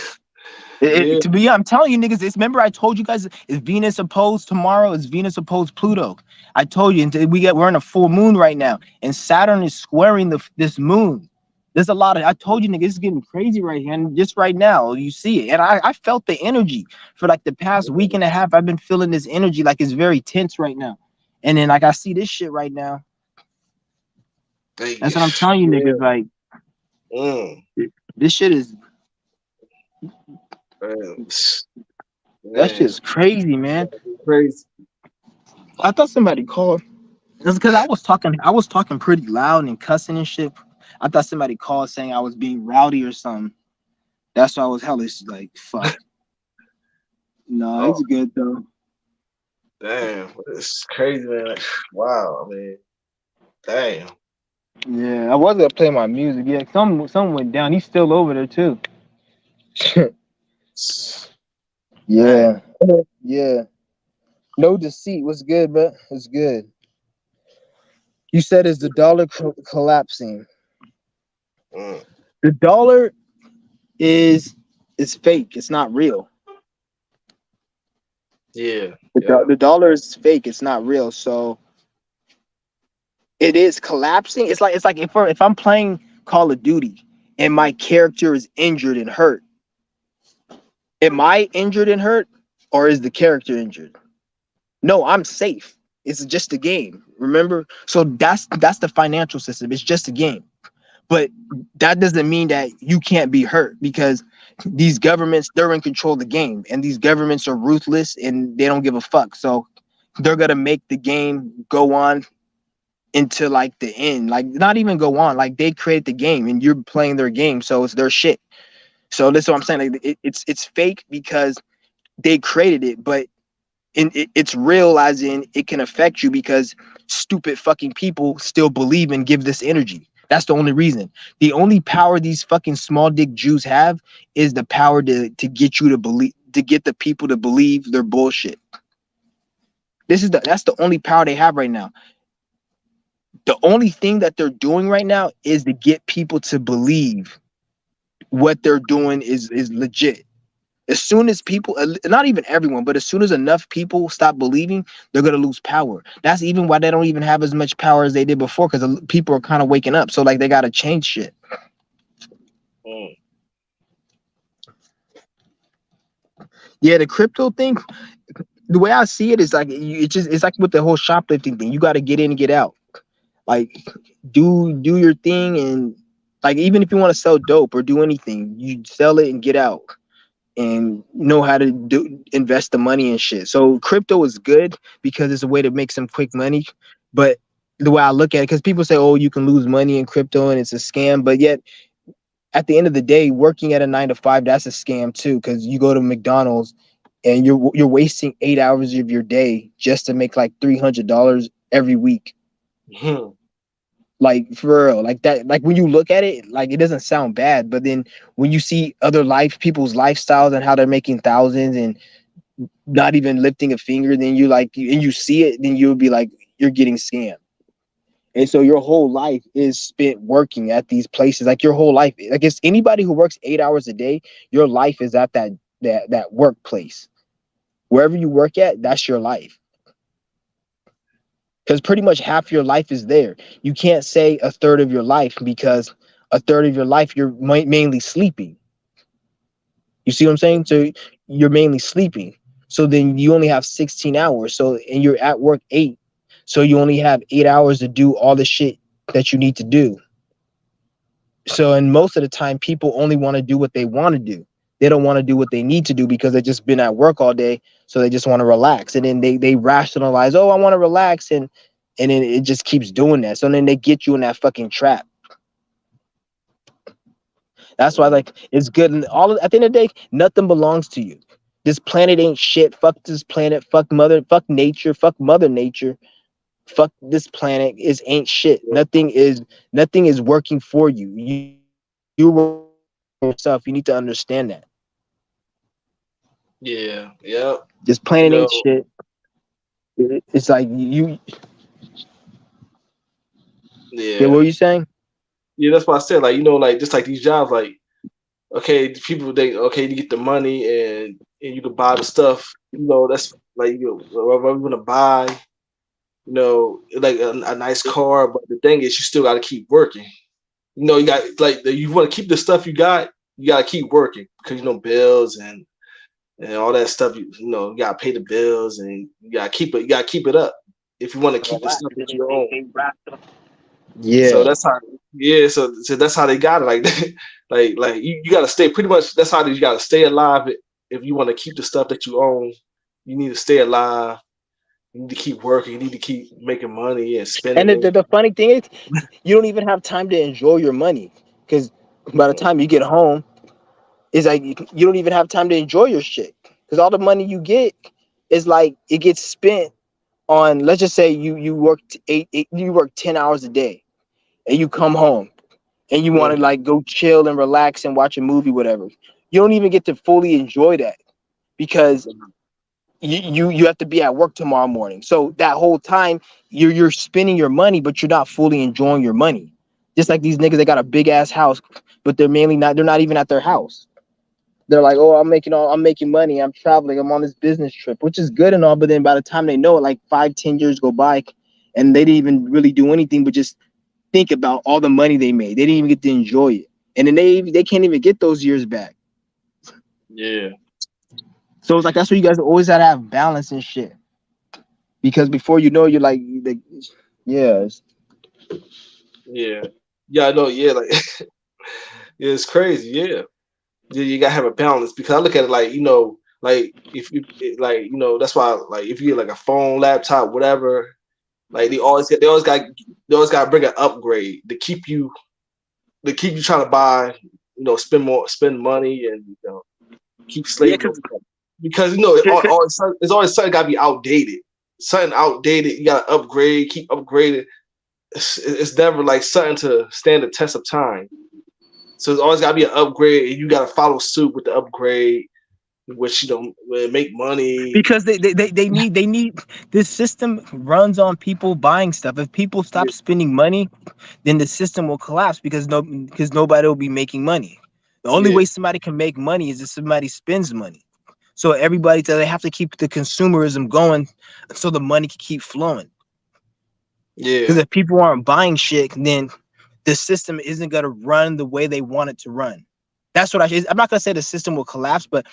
Yeah.
I'm telling you, niggas. Remember, I told you guys, is Venus opposed tomorrow? Is Venus opposed Pluto? I told you, and we're in a full moon right now, and Saturn is squaring this moon. There's a lot of. I told you, niggas, it's getting crazy right here, and just right now, you see it, and I felt the energy for like the past week and a half. I've been feeling this energy, like it's very tense right now, and then like I see this shit right now.
Thank
That's
you.
what I'm telling you,
Yeah.
niggas. Like
Mm.
this shit is
Man.
that
Man.
shit's crazy, man.
Crazy.
I thought somebody called. It's because I was talking pretty loud and cussing and shit. I thought somebody called saying I was being rowdy or something. That's why I was hellish like fuck. No,
Oh
it's good though.
damn. It's crazy, man. Like, wow. I mean, damn.
Yeah, I was gonna play my music. Yeah, some went down. He's still over there too.
Dang.
Yeah. Yeah. No deceit. What's good, but it's good. You said is the dollar collapsing?
Mm.
The dollar is fake. It's not real.
Yeah,
The,
yeah.
the dollar is fake. It's not real. So it is collapsing. It's like if I'm playing Call of Duty and my character is injured and hurt, am I injured and hurt, or is the character injured? No, I'm safe. It's just a game. Remember? So that's the financial system. It's just a game. But that doesn't mean that you can't be hurt because these governments, they're in control of the game, and these governments are ruthless and they don't give a fuck. So they're gonna make the game go on into like the end, like not even go on. Like they create the game and you're playing their game, so it's their shit. So that's what I'm saying. Like it's fake because they created it, but it's real as in it can affect you because stupid fucking people still believe and give this energy. That's the only reason. The only power these fucking small dick Jews have is the power to get you to believe, to get the people to believe their bullshit. That's the only power they have right now. The only thing that they're doing right now is to get people to believe what they're doing is legit. As soon as people, not even everyone, but as soon as enough people stop believing, they're gonna lose power. That's even why they don't even have as much power as they did before, because people are kind of waking up. So like they gotta change shit.
Mm.
Yeah, the crypto thing. The way I see it is like it's like with the whole shoplifting thing. You got to get in and get out. Like do your thing, and like even if you want to sell dope or do anything, you sell it and get out and know how to do invest the money and shit. So crypto is good because it's a way to make some quick money. But the way I look at it, because people say, oh, you can lose money in crypto and it's a scam, but yet at the end of the day, working at a 9 to 5, that's a scam too. Because you go to McDonald's and you're wasting 8 hours of your day just to make like $300 every week.
Mhm.
Like for real, like that, like when you look at it, like it doesn't sound bad, but then when you see other people's lifestyles and how they're making thousands and not even lifting a finger, then you like and you see it, then you'll be like, you're getting scammed. And so your whole life is spent working at these places. Like your whole life, like it's anybody who works 8 hours a day, your life is at that workplace. Wherever you work at, that's your life. Because pretty much half your life is there. You can't say a third of your life because a third of your life you're mainly sleeping. You see what I'm saying? So you're mainly sleeping. So then you only have 16 hours. So and you're at work 8. So you only have 8 hours to do all the shit that you need to do. So and most of the time people only want to do what they want to do. They don't want to do what they need to do because they've just been at work all day. So they just want to relax. And then they rationalize, oh, I want to relax, and then it just keeps doing that. So then they get you in that fucking trap. That's why, like, it's good. And at the end of the day, nothing belongs to you. This planet ain't shit. Fuck this planet. Fuck nature. Fuck Mother Nature. Fuck this planet is ain't shit. Nothing is working for you. You're working for yourself. You need to understand that.
Yeah, yeah.
This
You
planet ain't
know,
shit. It's like you. Yeah, what
yeah.
were you saying?
Yeah, that's what I said. Like, like just like these jobs, like, okay, the people they okay, you get the money and you can buy the stuff, that's like whatever you wanna buy, like a nice car, but the thing is you still gotta keep working. You got like you wanna keep the stuff you got, you gotta keep working because bills and all that stuff, you gotta pay the bills and you gotta keep it up if you want to keep the stuff that you own. So
Yeah.
that's how, yeah. So that's how they got it. Like, like you got to stay. Pretty much, that's how you got to stay alive. If you want to keep the stuff that you own, you need to stay alive. You need to keep working. You need to keep making money and
And
spending it.
the funny thing is, you don't even have time to enjoy your money because by the time you get home, it's like you don't even have time to enjoy your shit because all the money you get is like it gets spent on. Let's just say you work you work 10 hours a day, and you come home and you want to
Mhm.
like go chill and relax and watch a movie, whatever. You don't even get to fully enjoy that because you have to be at work tomorrow morning. So that whole time you're spending your money, but you're not fully enjoying your money. Just like these niggas, they got a big ass house, but they're not even at their house. They're like, oh, I'm making money, I'm traveling, I'm on this business trip, which is good and all, but then by the time they know it, like 5-10 years go by and they didn't even really do anything but just think about all the money they made. They didn't even get to enjoy it. And then they can't even get those years back.
Yeah.
So it's like that's why you guys always gotta have balance and shit. Because before you know, you're like yeah,
Yeah. Yeah, I know. Yeah, like yeah, it's crazy. Yeah. Yeah, you gotta have a balance because I look at it like, like if you like, that's why like if you get like a phone, laptop, whatever, like they always got to bring an upgrade to keep you trying to buy, spend money and keep
yeah,
slavery because it's always something got to be outdated. Something outdated, you got to upgrade, keep upgrading. It's never like something to stand the test of time. So it's always got to be an upgrade, and you got to follow suit with the upgrade, which will make money.
because they need this system runs on people buying stuff. If people stop
Yeah,
spending money, then the system will collapse because nobody will be making money. The only
yeah,
way somebody can make money is if somebody spends money. So so they have to keep the consumerism going so the money can keep flowing. Because
yeah,
if people aren't buying shit, then the system isn't gonna run the way they want it to run. That's what I'm not gonna say the system will collapse, but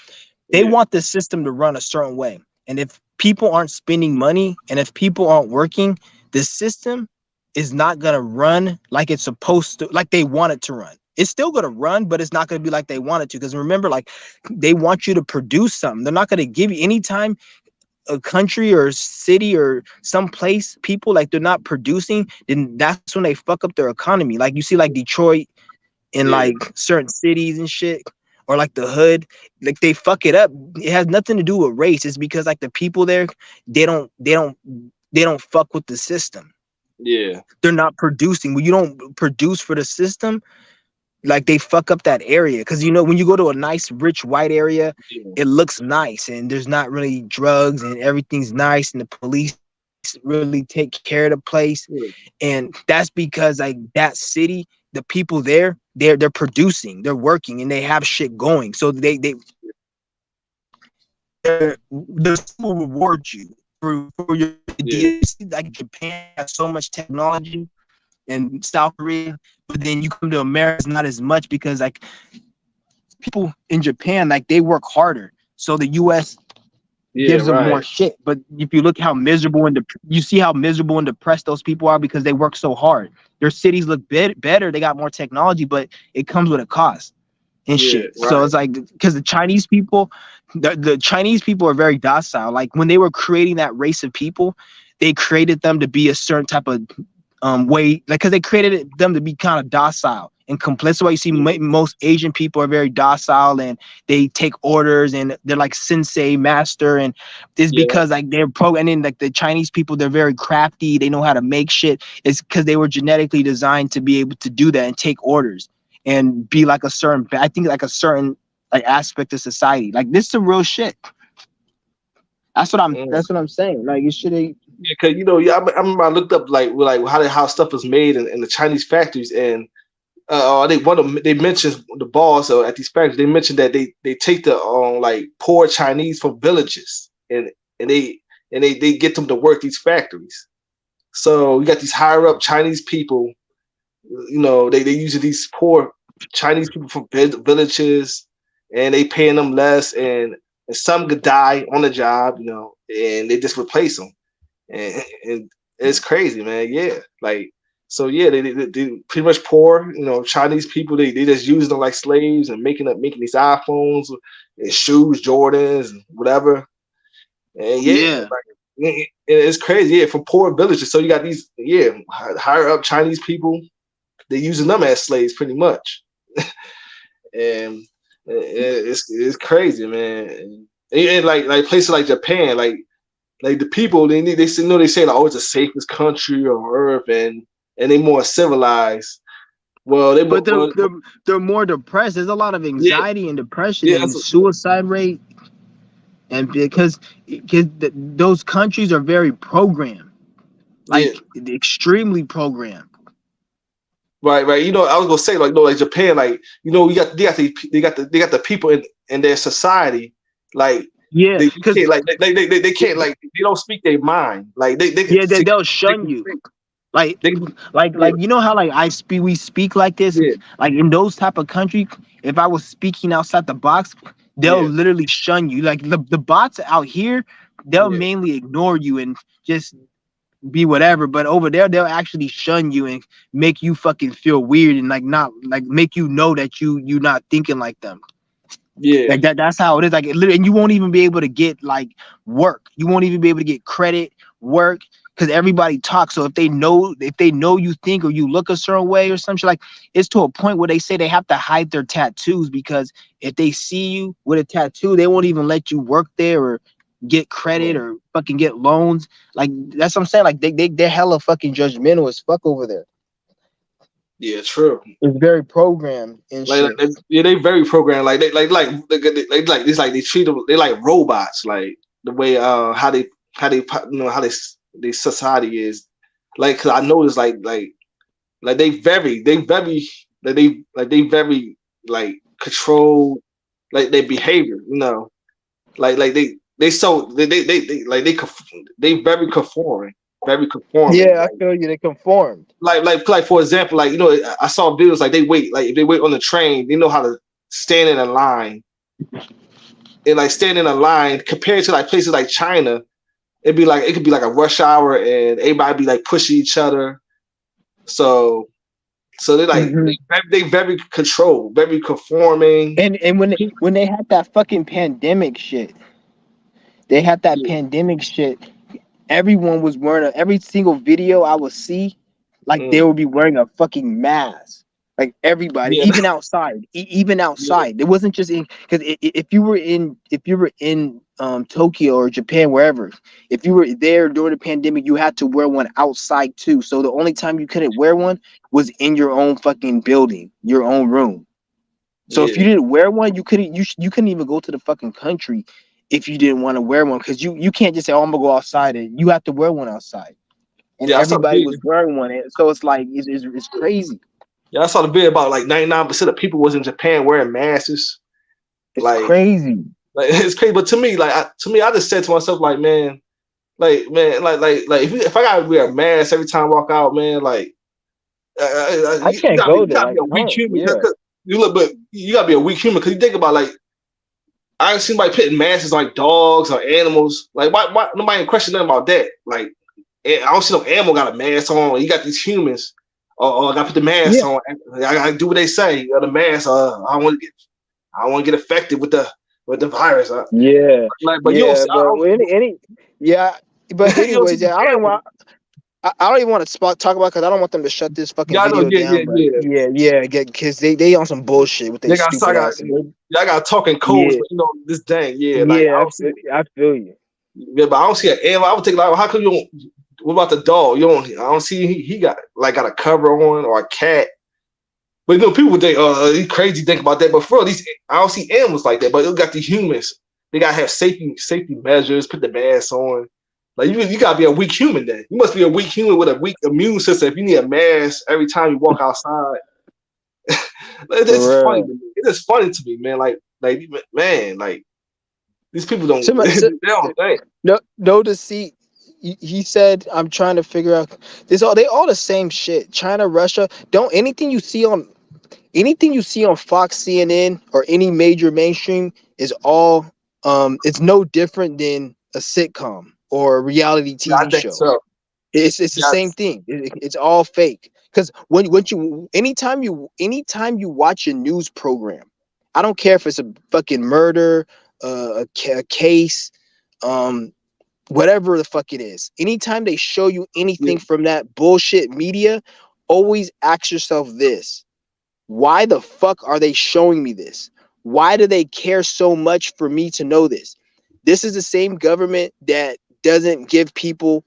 they
yeah,
want the system to run a certain way. And if people aren't spending money and if people aren't working, the system is not going to run like it's supposed to, like they want it to run. It's still going to run, but it's not going to be like they want it to. Because remember, like they want you to produce something. They're not going to give you anytime a country or city or some place, people like they're not producing, then that's when they fuck up their economy. Like you see, like Detroit in
yeah,
like certain cities and shit, or like the hood, like they fuck it up. It has nothing to do with race. It's because like the people there, they don't they don't they don't fuck with the system.
yeah,
They're not producing. When you don't produce for the system, like they fuck up that area. Because when you go to a nice rich white area,
yeah,
it looks nice and there's not really drugs and everything's nice and the police really take care of the place.
yeah,
And that's because like that city, the people there, they're producing, they're working, and they have shit going. So the system will reward you for your ideas.
yeah,
You see, like Japan has so much technology and South Korea, but then you come to America, it's not as much because like people in Japan, like they work harder. So the US
yeah,
gives them more
right,
shit. But if you look how miserable and you see how miserable and depressed those people are because they work so hard. Their cities look better, they got more technology, but it comes with a cost and
yeah,
shit. So
right,
it's like because the Chinese people are very docile. Like when they were creating that race of people, they created them to be a certain type of way, like because they created them to be kind of docile and complicit. That's why you see
yeah,
most Asian people are very docile and they take orders and they're like sensei master, and it's
yeah,
because like they're programming. Like the Chinese people, they're very crafty. They know how to make shit. It's because they were genetically designed to be able to do that and take orders and be like a certain. I think like a certain like aspect of society. Like this is the real shit. That's what I'm.
mm.
That's what I'm saying. Like you should.
Yeah, cause yeah, I remember I looked up like how stuff is made in the Chinese factories, and they one of them, they mentioned the boss at these factories. They mentioned that they take the like poor Chinese from villages, and they get them to work these factories. So you got these higher up Chinese people, they using these poor Chinese people from villages, and they paying them less, and some could die on the job, and they just replace them, and it's crazy, man. Yeah, like so. Yeah, they pretty much poor, Chinese people. They just using them like slaves and making these iPhones and shoes, Jordans, and whatever. And yeah,
Yeah.
it's crazy. Yeah, from poor villages. So you got these higher up Chinese people. They're using them as slaves, pretty much, and it's crazy, man. And like places like Japan, like the people they say no, they say like, oh, it's the safest country on earth, and they more civilized. Well,
But they're more depressed. There's a lot of
yeah,
anxiety and depression
yeah,
and suicide rate and because those countries are very programmed,
Yeah.
like extremely programmed.
Right, right. I was gonna say like no, like Japan, like you got they got the people in their society, like
Yeah,
they
because
can't like they can't like they don't speak their mind, like they can
yeah, they'll shun
can
you.
think,
Like
they can, yeah,
like you know how like we speak like this,
yeah,
like in those type of country, if I was speaking outside the box, they'll
yeah,
literally shun you. Like the bots out here, they'll
yeah,
mainly ignore you and just be whatever, but over there they'll actually shun you and make you fucking feel weird and like not like make you know that you not thinking like them.
yeah,
Like that's how it is. Like it literally, and you won't even be able to get like work. You won't even be able to get credit, work, because everybody talks. So if they know you think or you look a certain way or something, like it's to a point where they say they have to hide their tattoos because if they see you with a tattoo, they won't even let you work there or get credit or fucking get loans. Like that's what I'm saying. Like they're hella fucking judgmental as fuck over there.
yeah, true.
It's very programmed and shit.
Yeah, they very programmed. Like like it's like they treat them. They like robots. Like the way how they how they society is. Like, cause I noticed like they very like they very like control like their behavior. Like they like they very conforming.
Yeah, I feel you. They conformed.
Like for example, like I saw videos like they wait like if they wait on the train, they know how to stand in a line and like stand in a line compared to like places like China. It could be like a rush hour and everybody be like pushing each other. So they like
Hmm.
they very controlled, very conforming.
And when they had that fucking pandemic shit, they had that
Yeah,
pandemic shit. Everyone was wearing every single video I would see, like they
mm,
would be wearing a fucking mask. Like everybody,
yeah,
even outside, even
yeah,
outside. It wasn't just in because if you were in Tokyo or Japan, wherever, if you were there during the pandemic, you had to wear one outside too. So the only time you couldn't wear one was in your own fucking building, your own room. So if you
yeah.
didn't wear one, you couldn't even go to the fucking country if you didn't want to wear one because you can't just say, "Oh, I'm gonna go outside," and you have to wear one outside. And
Yeah, I saw the
everybody was
video.
wearing one, so it's like it's crazy.
Yeah, I saw the video about like 99% of people was in Japan wearing masks.
It's
Like,
crazy.
like it's crazy. But to me, I just said to myself, like, man, if I gotta wear a mask every time I walk out, man, like,
I can't go
you
there.
gotta be
Like,
a weak
no,
human
yeah,
because you look, but you gotta be a weak human because you think about like I ain't seen anybody putting masks on like dogs or animals. Like, why nobody ain't question nothing about that? Like, I don't see no animal got a mask on. You got these humans. Oh, I gotta put the mask
yeah,
on. I gotta do what they say. The mask. I don't want to get affected with the virus.
yeah,
But you don't
yeah.
see.
But yeah. But
You don't see
anyways,
these
yeah, I don't even
animals.
want. I don't even want to talk about because I don't want them to shut this fucking
Yeah, I know.
video
Yeah,
down.
yeah,
But
yeah.
yeah, because they on some bullshit with they
I
stupid
got,
ass. They,
yeah, I got talking codes,
yeah,
but this dang, yeah. Like I
yeah,
don't see.
I feel you.
Yeah, but I don't see an animal. I would think like, how come you don't? What about the dog? You don't. I don't see he got a cover on or a cat. But people think, you crazy think about that. But for real, these I don't see animals like that. But it got the humans. They gotta have safety measures. Put the mask on. Like you gotta be a weak human. Then you must be a weak human with a weak immune system. If you need a mask every time you walk outside, this is
For
funny
real.
to me. It is funny to me, man. Like man, like these people don't
So,
they don't think.
no deceit. He said, "I'm trying to figure out this. All they all the same shit. China, Russia. Don't anything you see on Fox, CNN, or any major mainstream is all. It's no different than a sitcom or a reality
Yeah, I
TV
think
show.
so.
It's the same
Yes.
thing. It's all fake. Because when you anytime you watch a news program, I don't care if it's a fucking murder, a case, um, whatever the fuck it is. Anytime they show you
Yeah.
anything from that bullshit media, always ask yourself this: why the fuck are they showing me this? Why do they care so much for me to know this? This is the same government that doesn't give people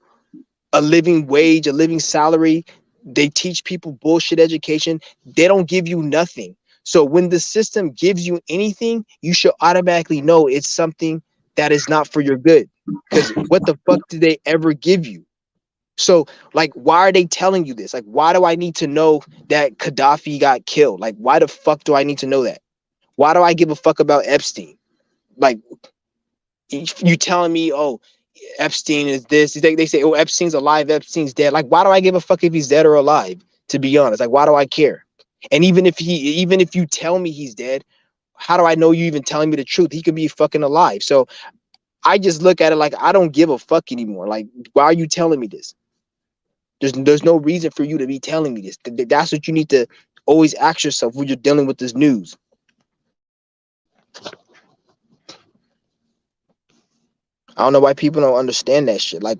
a living wage, a living salary. They teach people bullshit education. They don't give you nothing. So when the system gives you anything, you should automatically know it's something that is not for your good. Because what the fuck did they ever give you? So, like, why are they telling you this? Like, why do I need to know that Gaddafi got killed? Like, why the fuck do I need to know that? Why do I give a fuck about Epstein? Like, you telling me, oh, Epstein is this? They say, oh, Epstein's alive, Epstein's dead. Like, why do I give a fuck if he's dead or alive? To be honest, like, why do I care? And even if you tell me he's dead, how do I know you even telling me the truth? He could be fucking alive. So I just look at it like I don't give a fuck anymore. Like, why are you telling me this? There's no reason for you to be telling me this. That's what you need to always ask yourself when you're dealing with this news. I don't know why people don't understand that shit. Like,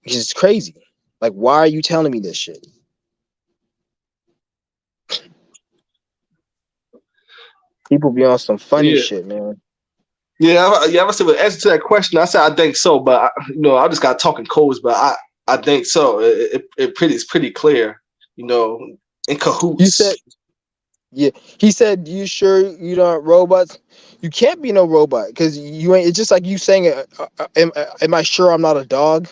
it's crazy. Like, why are you telling me this shit? People be on some funny
Yeah.
shit, man.
Yeah, I said, with answer to that question, I said I think so, but I just got talking codes, but I think so. It's pretty clear, in
You said,
cahoots.
yeah. He said, "You sure you don't robots? You can't be no robot because you ain't." It's just like you saying, am I sure I'm not a dog?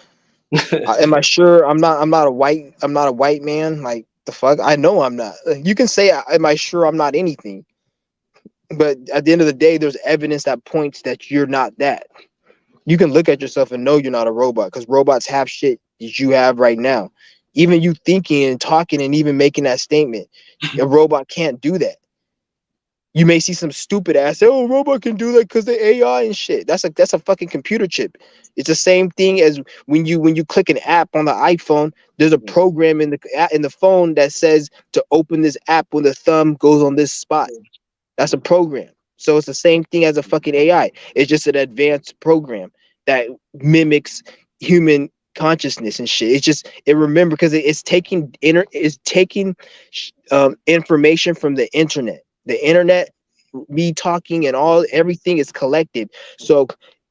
Am I sure I'm not a white? I'm not a white man. Like the fuck? I know I'm not. You can say, am I sure I'm not anything? But at the end of the day, there's evidence that points that you're not that. You can look at yourself and know you're not a robot because robots have shit that you have right now. Even you thinking and talking and even making that statement, a robot can't do that. You may see some stupid ass say, "Oh, robot can do that because the AI and shit." That's a fucking computer chip. It's the same thing as when you click an app on the iPhone. There's a program in the phone that says to open this app when the thumb goes on this spot. That's a program. So it's the same thing as a fucking AI. It's just an advanced program that mimics human consciousness and shit. It remember because it's taking information from the internet. The internet, me talking and everything is collected. So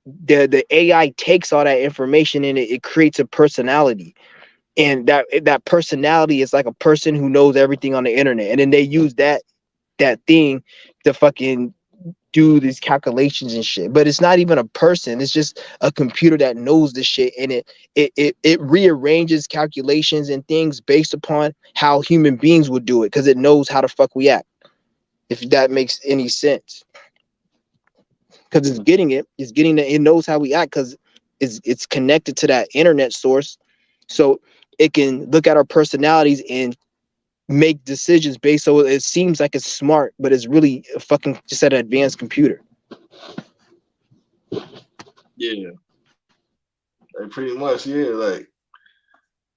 the AI takes all that information and it creates a personality. And that personality is like a person who knows everything on the internet. And then they use that thing to fucking do these calculations and shit. But it's not even a person. It's just a computer that knows this shit, and it rearranges calculations and things based upon how human beings would do it because it knows how the fuck we act. If that makes any sense, because it knows how we act because it's connected to that internet source, so it can look at our personalities and make decisions based so it seems like it's smart, but it's really a fucking just an advanced computer.
Yeah, like pretty much. Yeah,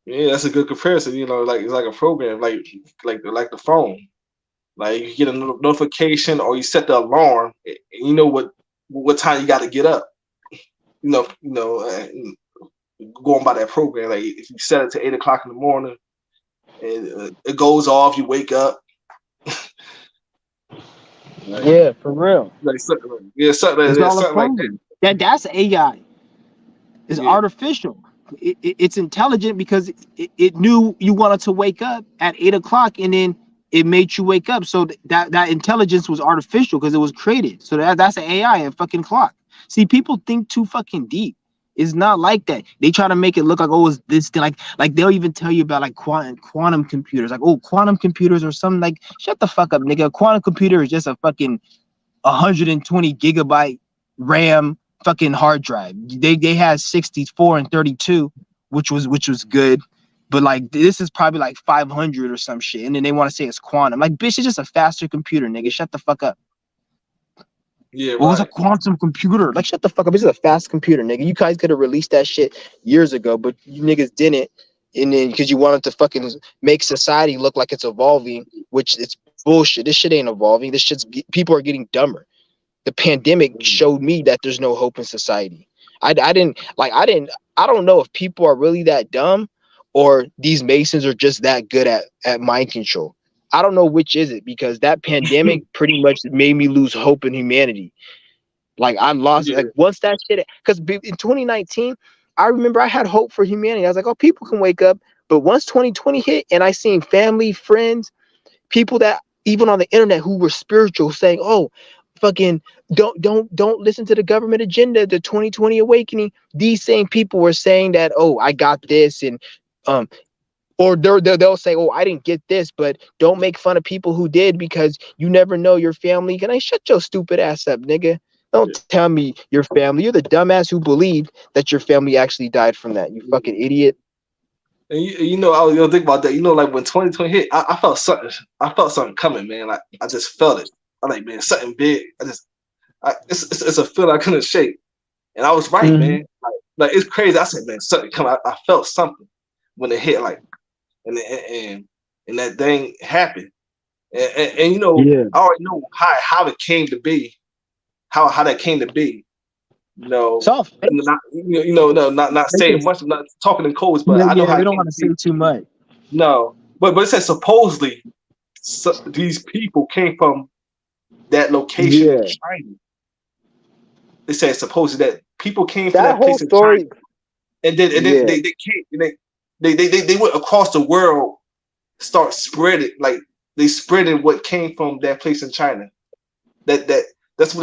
that's a good comparison. Like it's like a program, like the phone. Like you get a notification or you set the alarm, and you know what time you got to get up. Going by that program. Like if you set it to 8 o'clock in the morning, and it goes off, you wake up. like,
Yeah, for real. It's all a
something like that.
program. That's AI. It's
Yeah,
artificial. It's intelligent because it knew you wanted to wake up at 8 o'clock, and then it made you wake up. So that intelligence was artificial because it was created. So that's an AI, a fucking clock. See, people think too fucking deep. It's not like that. They try to make it look like, oh, it's this thing. Like they'll even tell you about like quantum computers. Like, oh, quantum computers or something. Like, shut the fuck up, nigga. A quantum computer is just a fucking 120 gigabyte RAM fucking hard drive. They had 64 and 32, which was good. But like this is probably like 500 or some shit. And then they want to say it's quantum. Like, bitch, it's just a faster computer, nigga. Shut the fuck up.
yeah,
What was a
right.
quantum computer? Like, shut the fuck up. This is a fast computer, nigga. You guys could have released that shit years ago, but you niggas didn't. And then because you wanted to fucking make society look like it's evolving, which it's bullshit. This shit ain't evolving. People are getting dumber. The pandemic showed me that there's no hope in society. I don't know if people are really that dumb or these Masons are just that good at mind control. I don't know which is it because that pandemic pretty much made me lose hope in humanity. Like I lost
Yeah,
like once that shit because in 2019, I remember I had hope for humanity. I was like, oh, people can wake up. But once 2020 hit and I seen family, friends, people that even on the internet who were spiritual saying, oh, fucking don't listen to the government agenda, the 2020 awakening. These same people were saying that, oh, I got this, and um or they'll say, oh, I didn't get this, but don't make fun of people who did, because you never know your family. Can I shut your stupid ass up, nigga? Don't tell me your family. You're the dumbass who believed that your family actually died from that. You fucking idiot.
And you know, I was gonna think about that. You know, like when 2020 hit, I felt something. I felt something coming, man. Like I just felt it. I like, man, something big. It's a feeling I couldn't shake. And I was right,
Mm-hmm.
man. Like it's crazy. I said, man, something coming. I felt something when it hit, like, and that thing happened. And you know,
Yeah.
I already know how it came to be, how that came to be. You know,
Soft.
not no, not saying much, not talking in codes, but I know
Yeah,
how
we
it
don't
came
want
to
to say
be.
too much.
No, but it says supposedly these people came from that location in
Yeah.
China. It says supposedly that people came from
That
that
whole
place in China,
story.
and then
Yeah.
they came and they went across the world, start spreading, like they spreading what came from that place in China. That that's what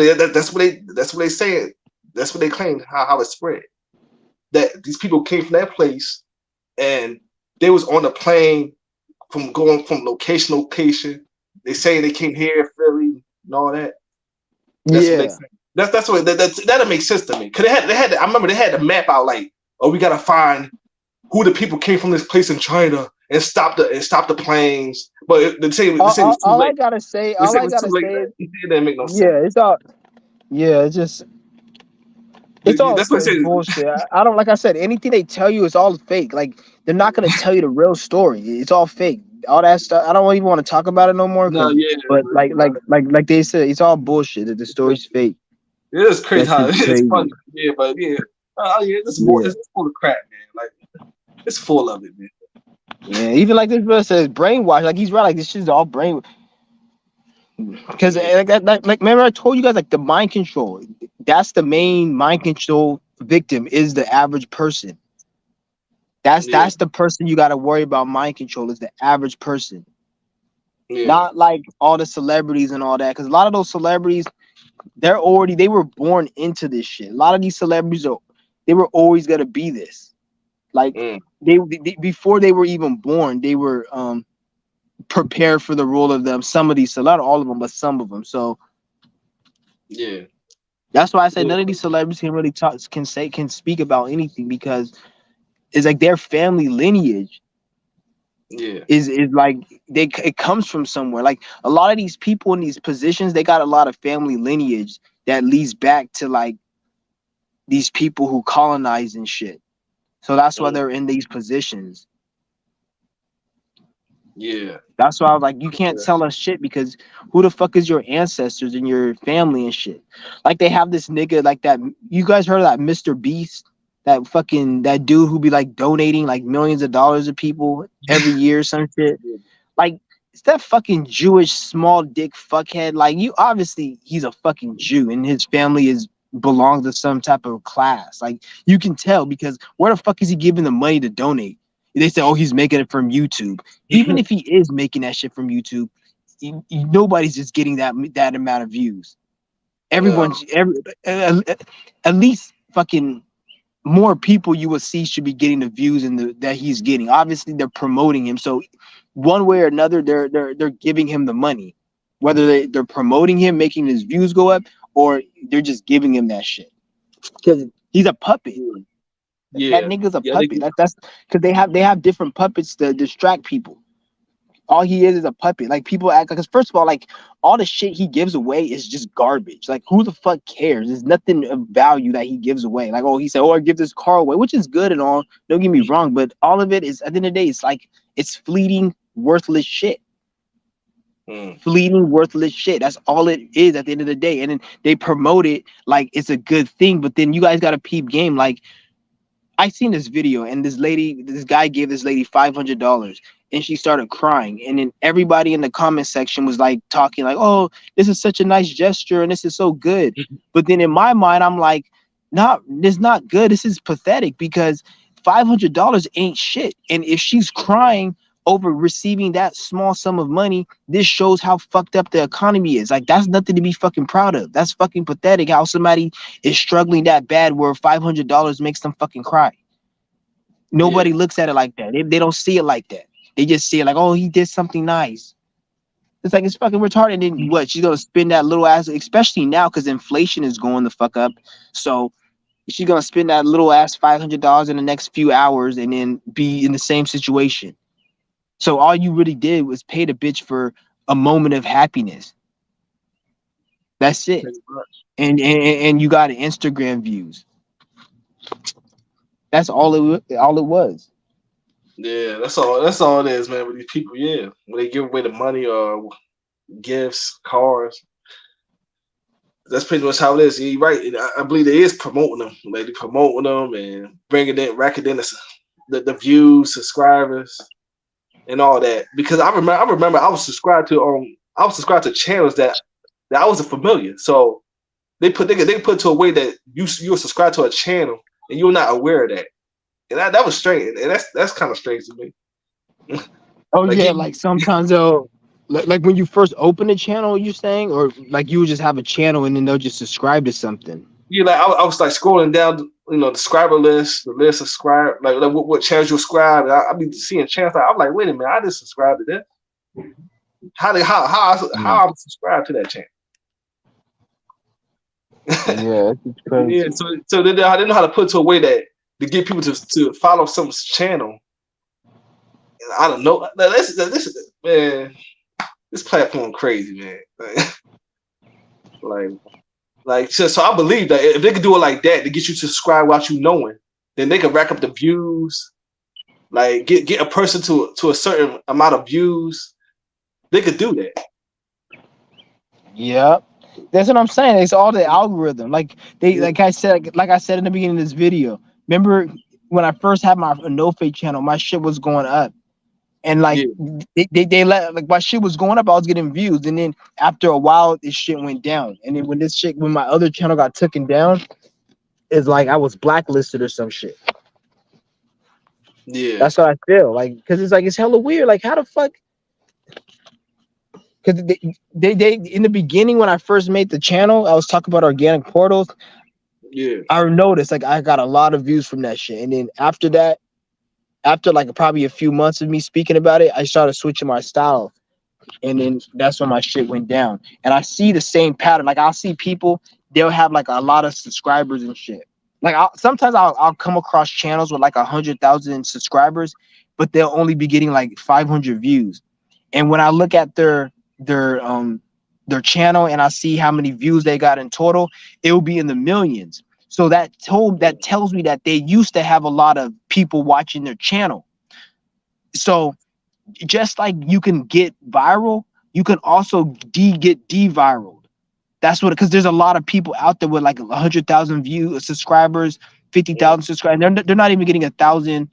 they said. That's what they claimed how it spread. That these people came from that place and they was on the plane from going from location to location. They say they came here, Philly, and all that. That's what they
Yeah.
say. That's what that'll make sense to me. Cause they had I remember they had the map out like, oh, we gotta find who the people came from this place in China and stop the planes. But they say it was too
All I
late.
gotta say,
They
all
said it
I
was too
gotta
late.
say is,
It didn't make no sense.
yeah, it's all, yeah, it's all
That's what they said.
bullshit. I don't, like I said, anything they tell you is all fake. Like, they're not gonna tell you the real story. It's all fake. All that stuff. I don't even want to talk about it no more.
No,
Cause,
yeah,
but like they said, it's all bullshit. That the story's fake.
it is crazy
That
how
shit's
it's
crazy.
funny. Yeah, but yeah, yeah,
Yeah.
it's full of crap, man. Like it's full of it, man.
Yeah. Even like this brother says, brainwash. Like he's right. Like this shit's all brain. Because
Yeah,
like remember I told you guys, like the mind control. That's the main mind control victim, is the average person.
yeah,
That's the person you got to worry about. Mind control is the average person,
yeah,
not like all the celebrities and all that. Because a lot of those celebrities, they were born into this shit. A lot of these celebrities they were always gonna be this. Like
mm,
they before they were even born, they were prepared for the role of them. Some of these, so not all of them, but some of them. So
yeah,
that's why I said
yeah,
none of these celebrities can really talk, can speak about anything, because it's like their family lineage
yeah,
is like it comes from somewhere. Like a lot of these people in these positions, they got a lot of family lineage that leads back to like these people who colonize and shit. So that's why
mm,
they're in these positions.
yeah,
That's why I was like, you can't tell us shit, because who the fuck is your ancestors and your family and shit? Like they have this nigga like that. You guys heard of that Mr. Beast? That dude who be like donating like millions of dollars to people every year, some shit.
yeah,
Like it's that fucking Jewish small dick fuckhead. Like you obviously he's a fucking Jew and his family is belongs to some type of class. Like you can tell, because where the fuck is he giving the money to donate? They say, oh, he's making it from YouTube. Even if he is making that shit from YouTube, nobody's just getting that amount of views.
no,
Everyone's at least fucking more people you will see should be getting the views that he's getting. Obviously, they're promoting him, so one way or another, they're giving him the money, whether they're promoting him, making his views go up, or they're just giving him that shit because he's a puppet.
yeah,
That
yeah,
nigga's a
yeah.
puppet. That's because they have different puppets to distract people. All he is a puppet. Like people act like, because first of all, like all the shit he gives away is just garbage. Like who the fuck cares? There's nothing of value that he gives away. Like, oh, he said, oh, I give this car away, which is good and all. Don't get me wrong, but all of it is at the end of the day, it's like it's fleeting, worthless shit.
Mm,
Fleeting, worthless shit. That's all it is at the end of the day. And then they promote it like it's a good thing, but then you guys got to peep game. Like I seen this video, and this guy gave this lady $500, and she started crying. And then everybody in the comment section was like talking like, "Oh, this is such a nice gesture, and this is so good." But then in my mind, I'm like, "Not, this not good. This is pathetic, because $500 ain't shit. And if she's crying over receiving that small sum of money. This shows how fucked up the economy is. Like, that's nothing to be fucking proud of. That's fucking pathetic how somebody is struggling that bad where $500 makes them fucking cry.
Yeah.
Nobody looks at it like that. They don't see it like that. They just see it like, oh, he did something nice. It's like, it's fucking retarded. And then what? She's gonna spend that little ass, especially now because inflation is going the fuck up. So she's gonna spend that little ass $500 in the next few hours and then be in the same situation. So all you really did was pay the bitch for a moment of happiness. That's it.
Pretty much.
And you got Instagram views. That's all it was.
Yeah, that's all. That's all it is, man. With these people, yeah, when they give away the money or gifts, cars, that's pretty much how it is. You're right. And I believe they is promoting them, like they promoting them and bringing in, racking in the views, subscribers, and all that. Because I remember I was subscribed to channels that I wasn't familiar. So they put it to a way that you were subscribed to a channel and you're not aware of that. And that was strange. And that's kind of strange to me.
Oh
Like
yeah, like sometimes they'll like when you first open a channel, you saying, or like you would just have a channel and then they'll just subscribe to something.
yeah, like I was like scrolling down, the subscriber list, the list of subscribe, like what channels you subscribe. And I be seeing channels. I'm like, wait a minute, I just subscribed to that. How I'm subscribed to that channel?
Yeah, it's crazy.
Yeah, so I didn't know how to put it to a way that to get people to follow someone's channel. And I don't know. This man, this platform crazy, man. So I believe that if they could do it like that to get you to subscribe without you knowing, then they can rack up the views. Like get a person to a certain amount of views. They could do that.
Yeah. That's what I'm saying. It's all the algorithm. Like like I said in the beginning of this video. Remember when I first had my no fake channel, my shit was going up. And like
Yeah.
they let like my shit was going up, I was getting views. And then after a while, this shit went down. And then when my other channel got taken down, it's like I was blacklisted or some shit.
Yeah.
That's what I feel. Like, because it's like it's hella weird. Like, how the fuck? Because they in the beginning when I first made the channel, I was talking about organic portals.
Yeah.
I noticed like I got a lot of views from that shit. And then after that, after like probably a few months of me speaking about it, I started switching my style. And then that's when my shit went down. And I see the same pattern. Like I'll see people, they'll have like a lot of subscribers and shit. Like sometimes I'll come across channels with like 100,000 subscribers, but they'll only be getting like 500 views. And when I look at their channel and I see how many views they got in total, it will be in the millions. So that tells me that they used to have a lot of people watching their channel. So just like you can get viral, you can also get de-viraled. That's what, because there's a lot of people out there with like 100,000 subscribers, 50,000 subscribers. They're not even getting 1,000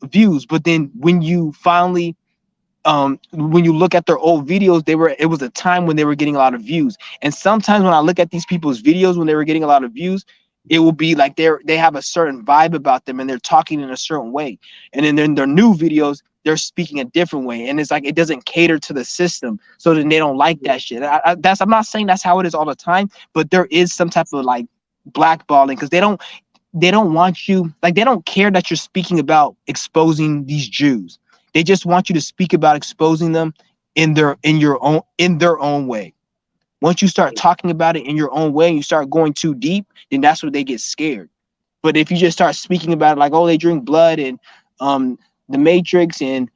views. But then when you finally when you look at their old videos, it was a time when they were getting a lot of views. And sometimes when I look at these people's videos when they were getting a lot of views, it will be like they have a certain vibe about them and they're talking in a certain way. And then in their new videos, they're speaking a different way. And it's like it doesn't cater to the system. So then they don't like that shit. I'm not saying that's how it is all the time, but there is some type of like blackballing because they don't want you, like they don't care that you're speaking about exposing these Jews. They just want you to speak about exposing them in their own way. Once you start talking about it in your own way and you start going too deep, then that's where they get scared. But if you just start speaking about it like, oh, they drink blood and the Matrix and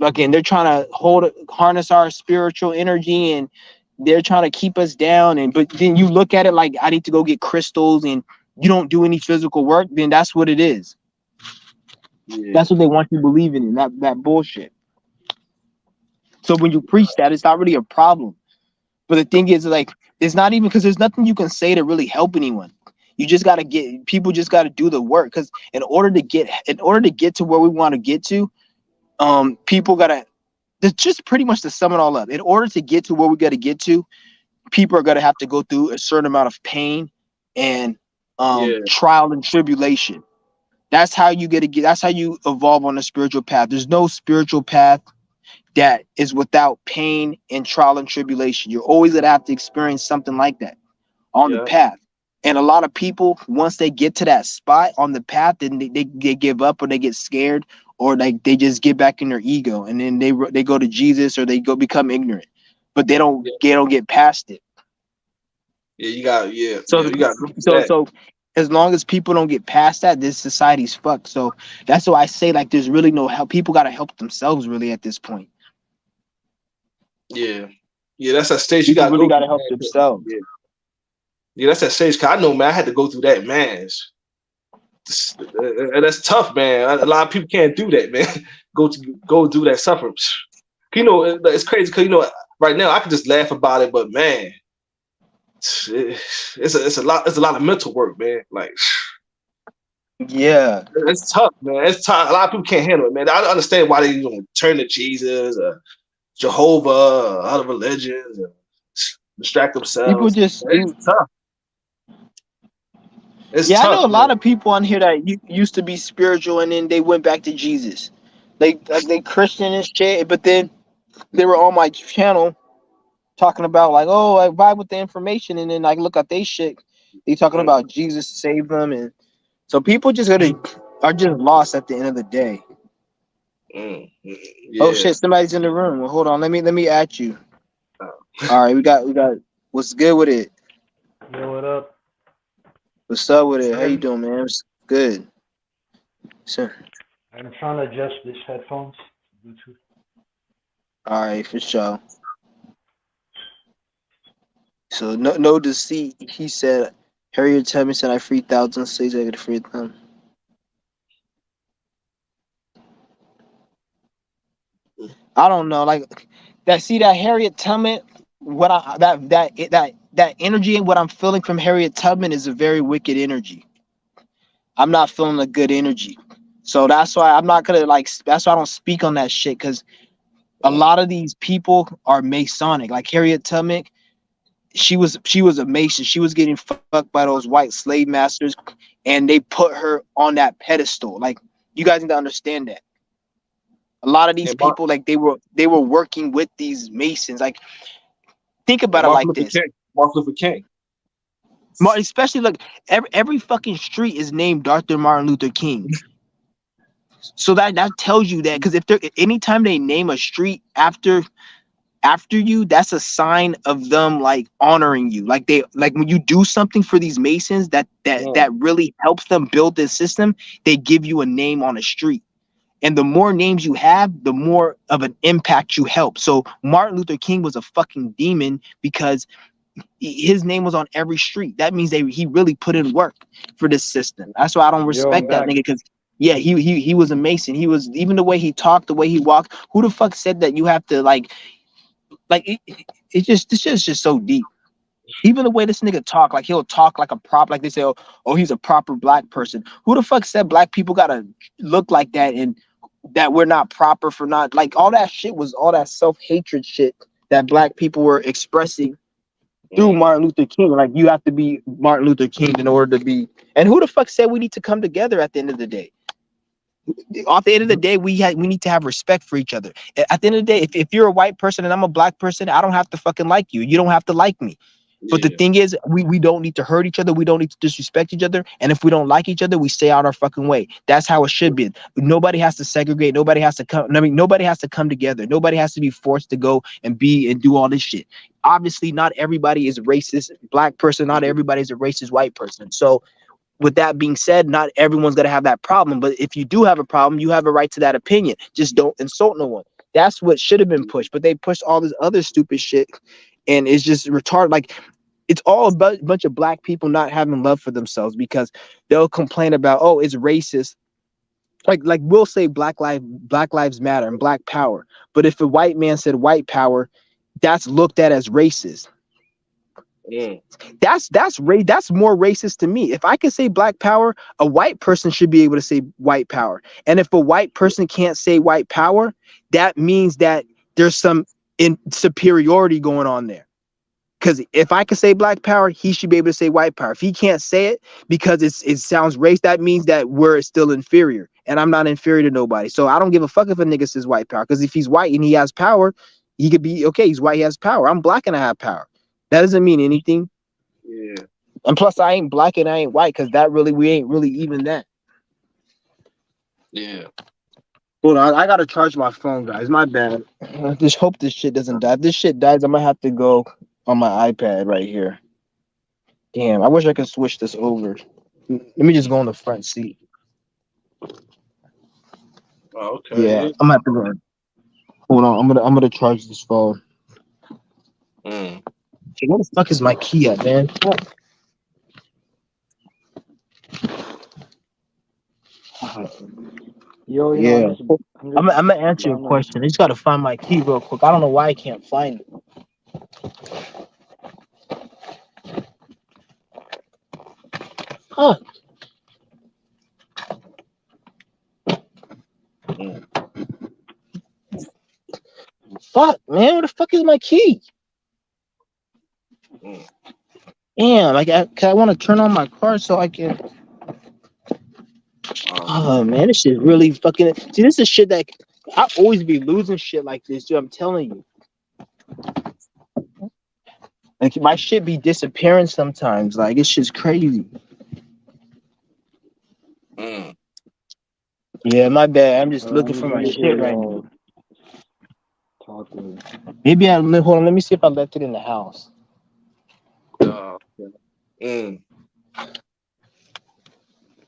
again, they're trying to harness our spiritual energy and they're trying to keep us down. But then you look at it like I need to go get crystals and you don't do any physical work, then that's what it is. Yeah. That's what they want you believing in, that bullshit. So when you preach that, it's not really a problem. But the thing is, like, it's not even because there's nothing you can say to really help anyone. You just gotta people just gotta do the work. Because in order to get to where we want to get to, people gotta. That's just pretty much to sum it all up. In order to get to where we gotta get to, people are gonna have to go through a certain amount of pain and trial and tribulation. That's how you that's how you evolve on the spiritual path. There's no spiritual path that is without pain and trial and tribulation. You're always gonna have to experience something like that on the
Yeah.
path. And a lot of people, once they get to that spot on the path, then they give up or they get scared or they just get back in their ego and then they go to Jesus or they go become ignorant, but
Yeah.
they don't get past it.
Yeah. You got. Yeah.
So
Yeah. You got to do
so
that.
so as long as people don't get past that, this society's fucked. So that's why I say like there's really no help. People got to help themselves really at this point.
Yeah. Yeah. That's that stage you
People
got to
really
go
got
through,
to help
man.
themselves.
Yeah. Yeah. That's that stage. Cause I know, man. I had to go through that, man. And that's tough, man. A lot of people can't do that, man. Go do that suffering. You know, it's crazy because right now I can just laugh about it, but man, it's a lot. It's a lot of mental work, man. Like
Yeah.
it's tough, man. It's tough. A lot of people can't handle it, man. I don't understand why they turn to Jesus, Jehovah, other religions, distract
People
themselves.
just
It's tough. It's
Yeah, I know
tough,
a
man.
lot of people on here that used to be spiritual and then they went back to Jesus. They Christian and shit, but then they were on my channel talking about like, oh, I vibe with the information, and then I look at they shit. They talking
Mm,
about Jesus saved them, and so people just are just lost at the end of the day. Oh
yeah.
shit, somebody's in the room. Well, hold on, let me at you.
Uh,
All right, we got what's good with it?
Yo, what up?
What's up with it? How you
I'm
doing, man? It's good. So,
I'm trying to adjust these headphones. Bluetooth.
all right, for sure. So no deceit. He said Harriet Tubman said I freed thousands, says I could free them. I don't know, like that. See that Harriet Tubman. What I that energy and what I'm feeling from Harriet Tubman is a very wicked energy. I'm not feeling a good energy, so that's why I'm not gonna like. That's why I don't speak on that shit because a
mm,
lot of these people are Masonic. Like Harriet Tubman, she was a Mason. She was getting fucked by those white slave masters, and they put her on that pedestal. Like you guys need to understand that. A lot of these
and Mark
people, like they were working with these Masons. Like think
and
about it
Martin
like
Luther
this.
King. Martin Luther King.
Especially look, every fucking street is named Dr. Martin Luther King. So that tells you that because if they're anytime they name a street after you, that's a sign of them like honoring you. Like they like when you do something for these Masons that
Mm,
really helps them build this system, they give you a name on a street. And the more names you have, the more of an impact you help. So Martin Luther King was a fucking demon because his name was on every street. That means he really put in work for this system. That's why I don't
Yo, I'm
respect that
back.
nigga because yeah, he was a Mason. He was even the way he talked, the way he walked. Who the fuck said that you have to like it's just so deep. Even the way this nigga talk, like he'll talk like a prop, like they say, oh, he's a proper black person. Who the fuck said black people gotta look like that and that we're not proper for not like all that shit was all that self-hatred shit that black people were expressing through
mm.
Martin Luther King. Like you have to be Martin Luther King in order to be. And who the fuck said we need to come together at the end of the day? At the end of the day, we need to have respect for each other. At the end of the day, if you're a white person and I'm a black person, I don't have to fucking like you. You don't have to like me. But the
Yeah.
thing is, we don't need to hurt each other. We don't need to disrespect each other. And if we don't like each other, we stay out our fucking way. That's how it should be. Nobody has to segregate. Nobody has to come. I mean, nobody has to come together. Nobody has to be forced to go and be and do all this shit. Obviously, not everybody is a racist black person. Not everybody is a racist white person. So with that being said, not everyone's gonna have that problem. But if you do have a problem, you have a right to that opinion. Just don't insult no one. That's what should have been pushed. But they pushed all this other stupid shit, and it's just retarded. Like it's all about a bunch of black people not having love for themselves because they'll complain about, oh, it's racist. Like we'll say Black Lives Matter and Black Power. But if a white man said white power, that's looked at as racist.
Mm.
That's more racist to me. If I can say black power, a white person should be able to say white power. And if a white person can't say white power, that means that there's some in superiority going on there. Because if I can say black power, he should be able to say white power. If he can't say it because it sounds race, that means that we're still inferior. And I'm not inferior to nobody. So I don't give a fuck if a nigga says white power. Because if he's white and he has power, he could be okay. He's white, he has power. I'm black and I have power. That doesn't mean anything.
Yeah.
And plus, I ain't black and I ain't white because we ain't really even that.
Yeah.
Hold on, I gotta charge my phone, guys. My bad. I just hope this shit doesn't die. If this shit dies, I'm gonna have to go on my iPad right here. Damn, I wish I could switch this over. Let me just go on the front seat.
Oh,
Yeah,
okay.
I'm gonna have to go. Hold on, I'm gonna charge this phone.
Mm.
Hey, where the fuck is my key at, man?
Yo, you know,
Yeah,
I'm
I'm
just
gonna answer your
buying a
question. I just gotta find my key real quick. I don't know why I can't find it. Huh?
Mm.
Fuck, man, where the fuck is my key?
Mm.
Damn, I want to turn on my car so I can.
Oh.
Oh man, this shit really fucking. See, this is shit that I always be losing shit like this, dude. I'm telling you. Like my shit be disappearing sometimes. Like it's just crazy.
Mm.
Yeah, my bad. I'm just looking for
let
my
me
shit
hear
right now.
y'all talk with
Maybe hold on. Let me see if I left it in the house.
Okay. Mm.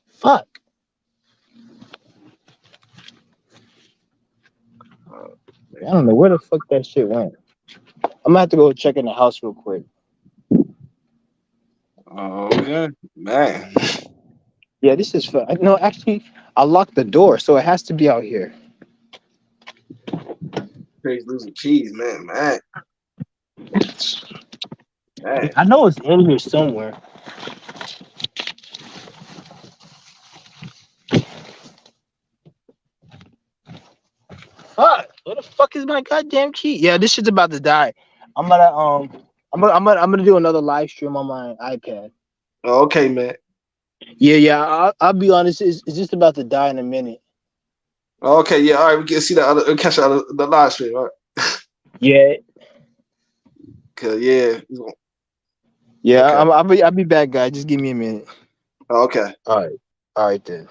Fuck. I don't know where the fuck that shit went. I'm gonna have to go check in the house real quick.
Okay. Man.
Yeah, this is fun. No, actually, I locked the door, so it has to be out here.
Crazy losing keys, man. Man. Man.
I know it's in here somewhere. Fuck! Where the fuck is my goddamn key? Yeah, this shit's about to die. I'm gonna I'm gonna do another live stream on my iPad.
Okay, man.
Yeah. I'll be honest. It's just about to die in a minute.
Okay, yeah. All right, we can see the other catch the live stream, all right?
Yeah,
Cause yeah.
yeah.
Okay.
I'll be back, guys. Just give me a minute.
Okay.
All right then.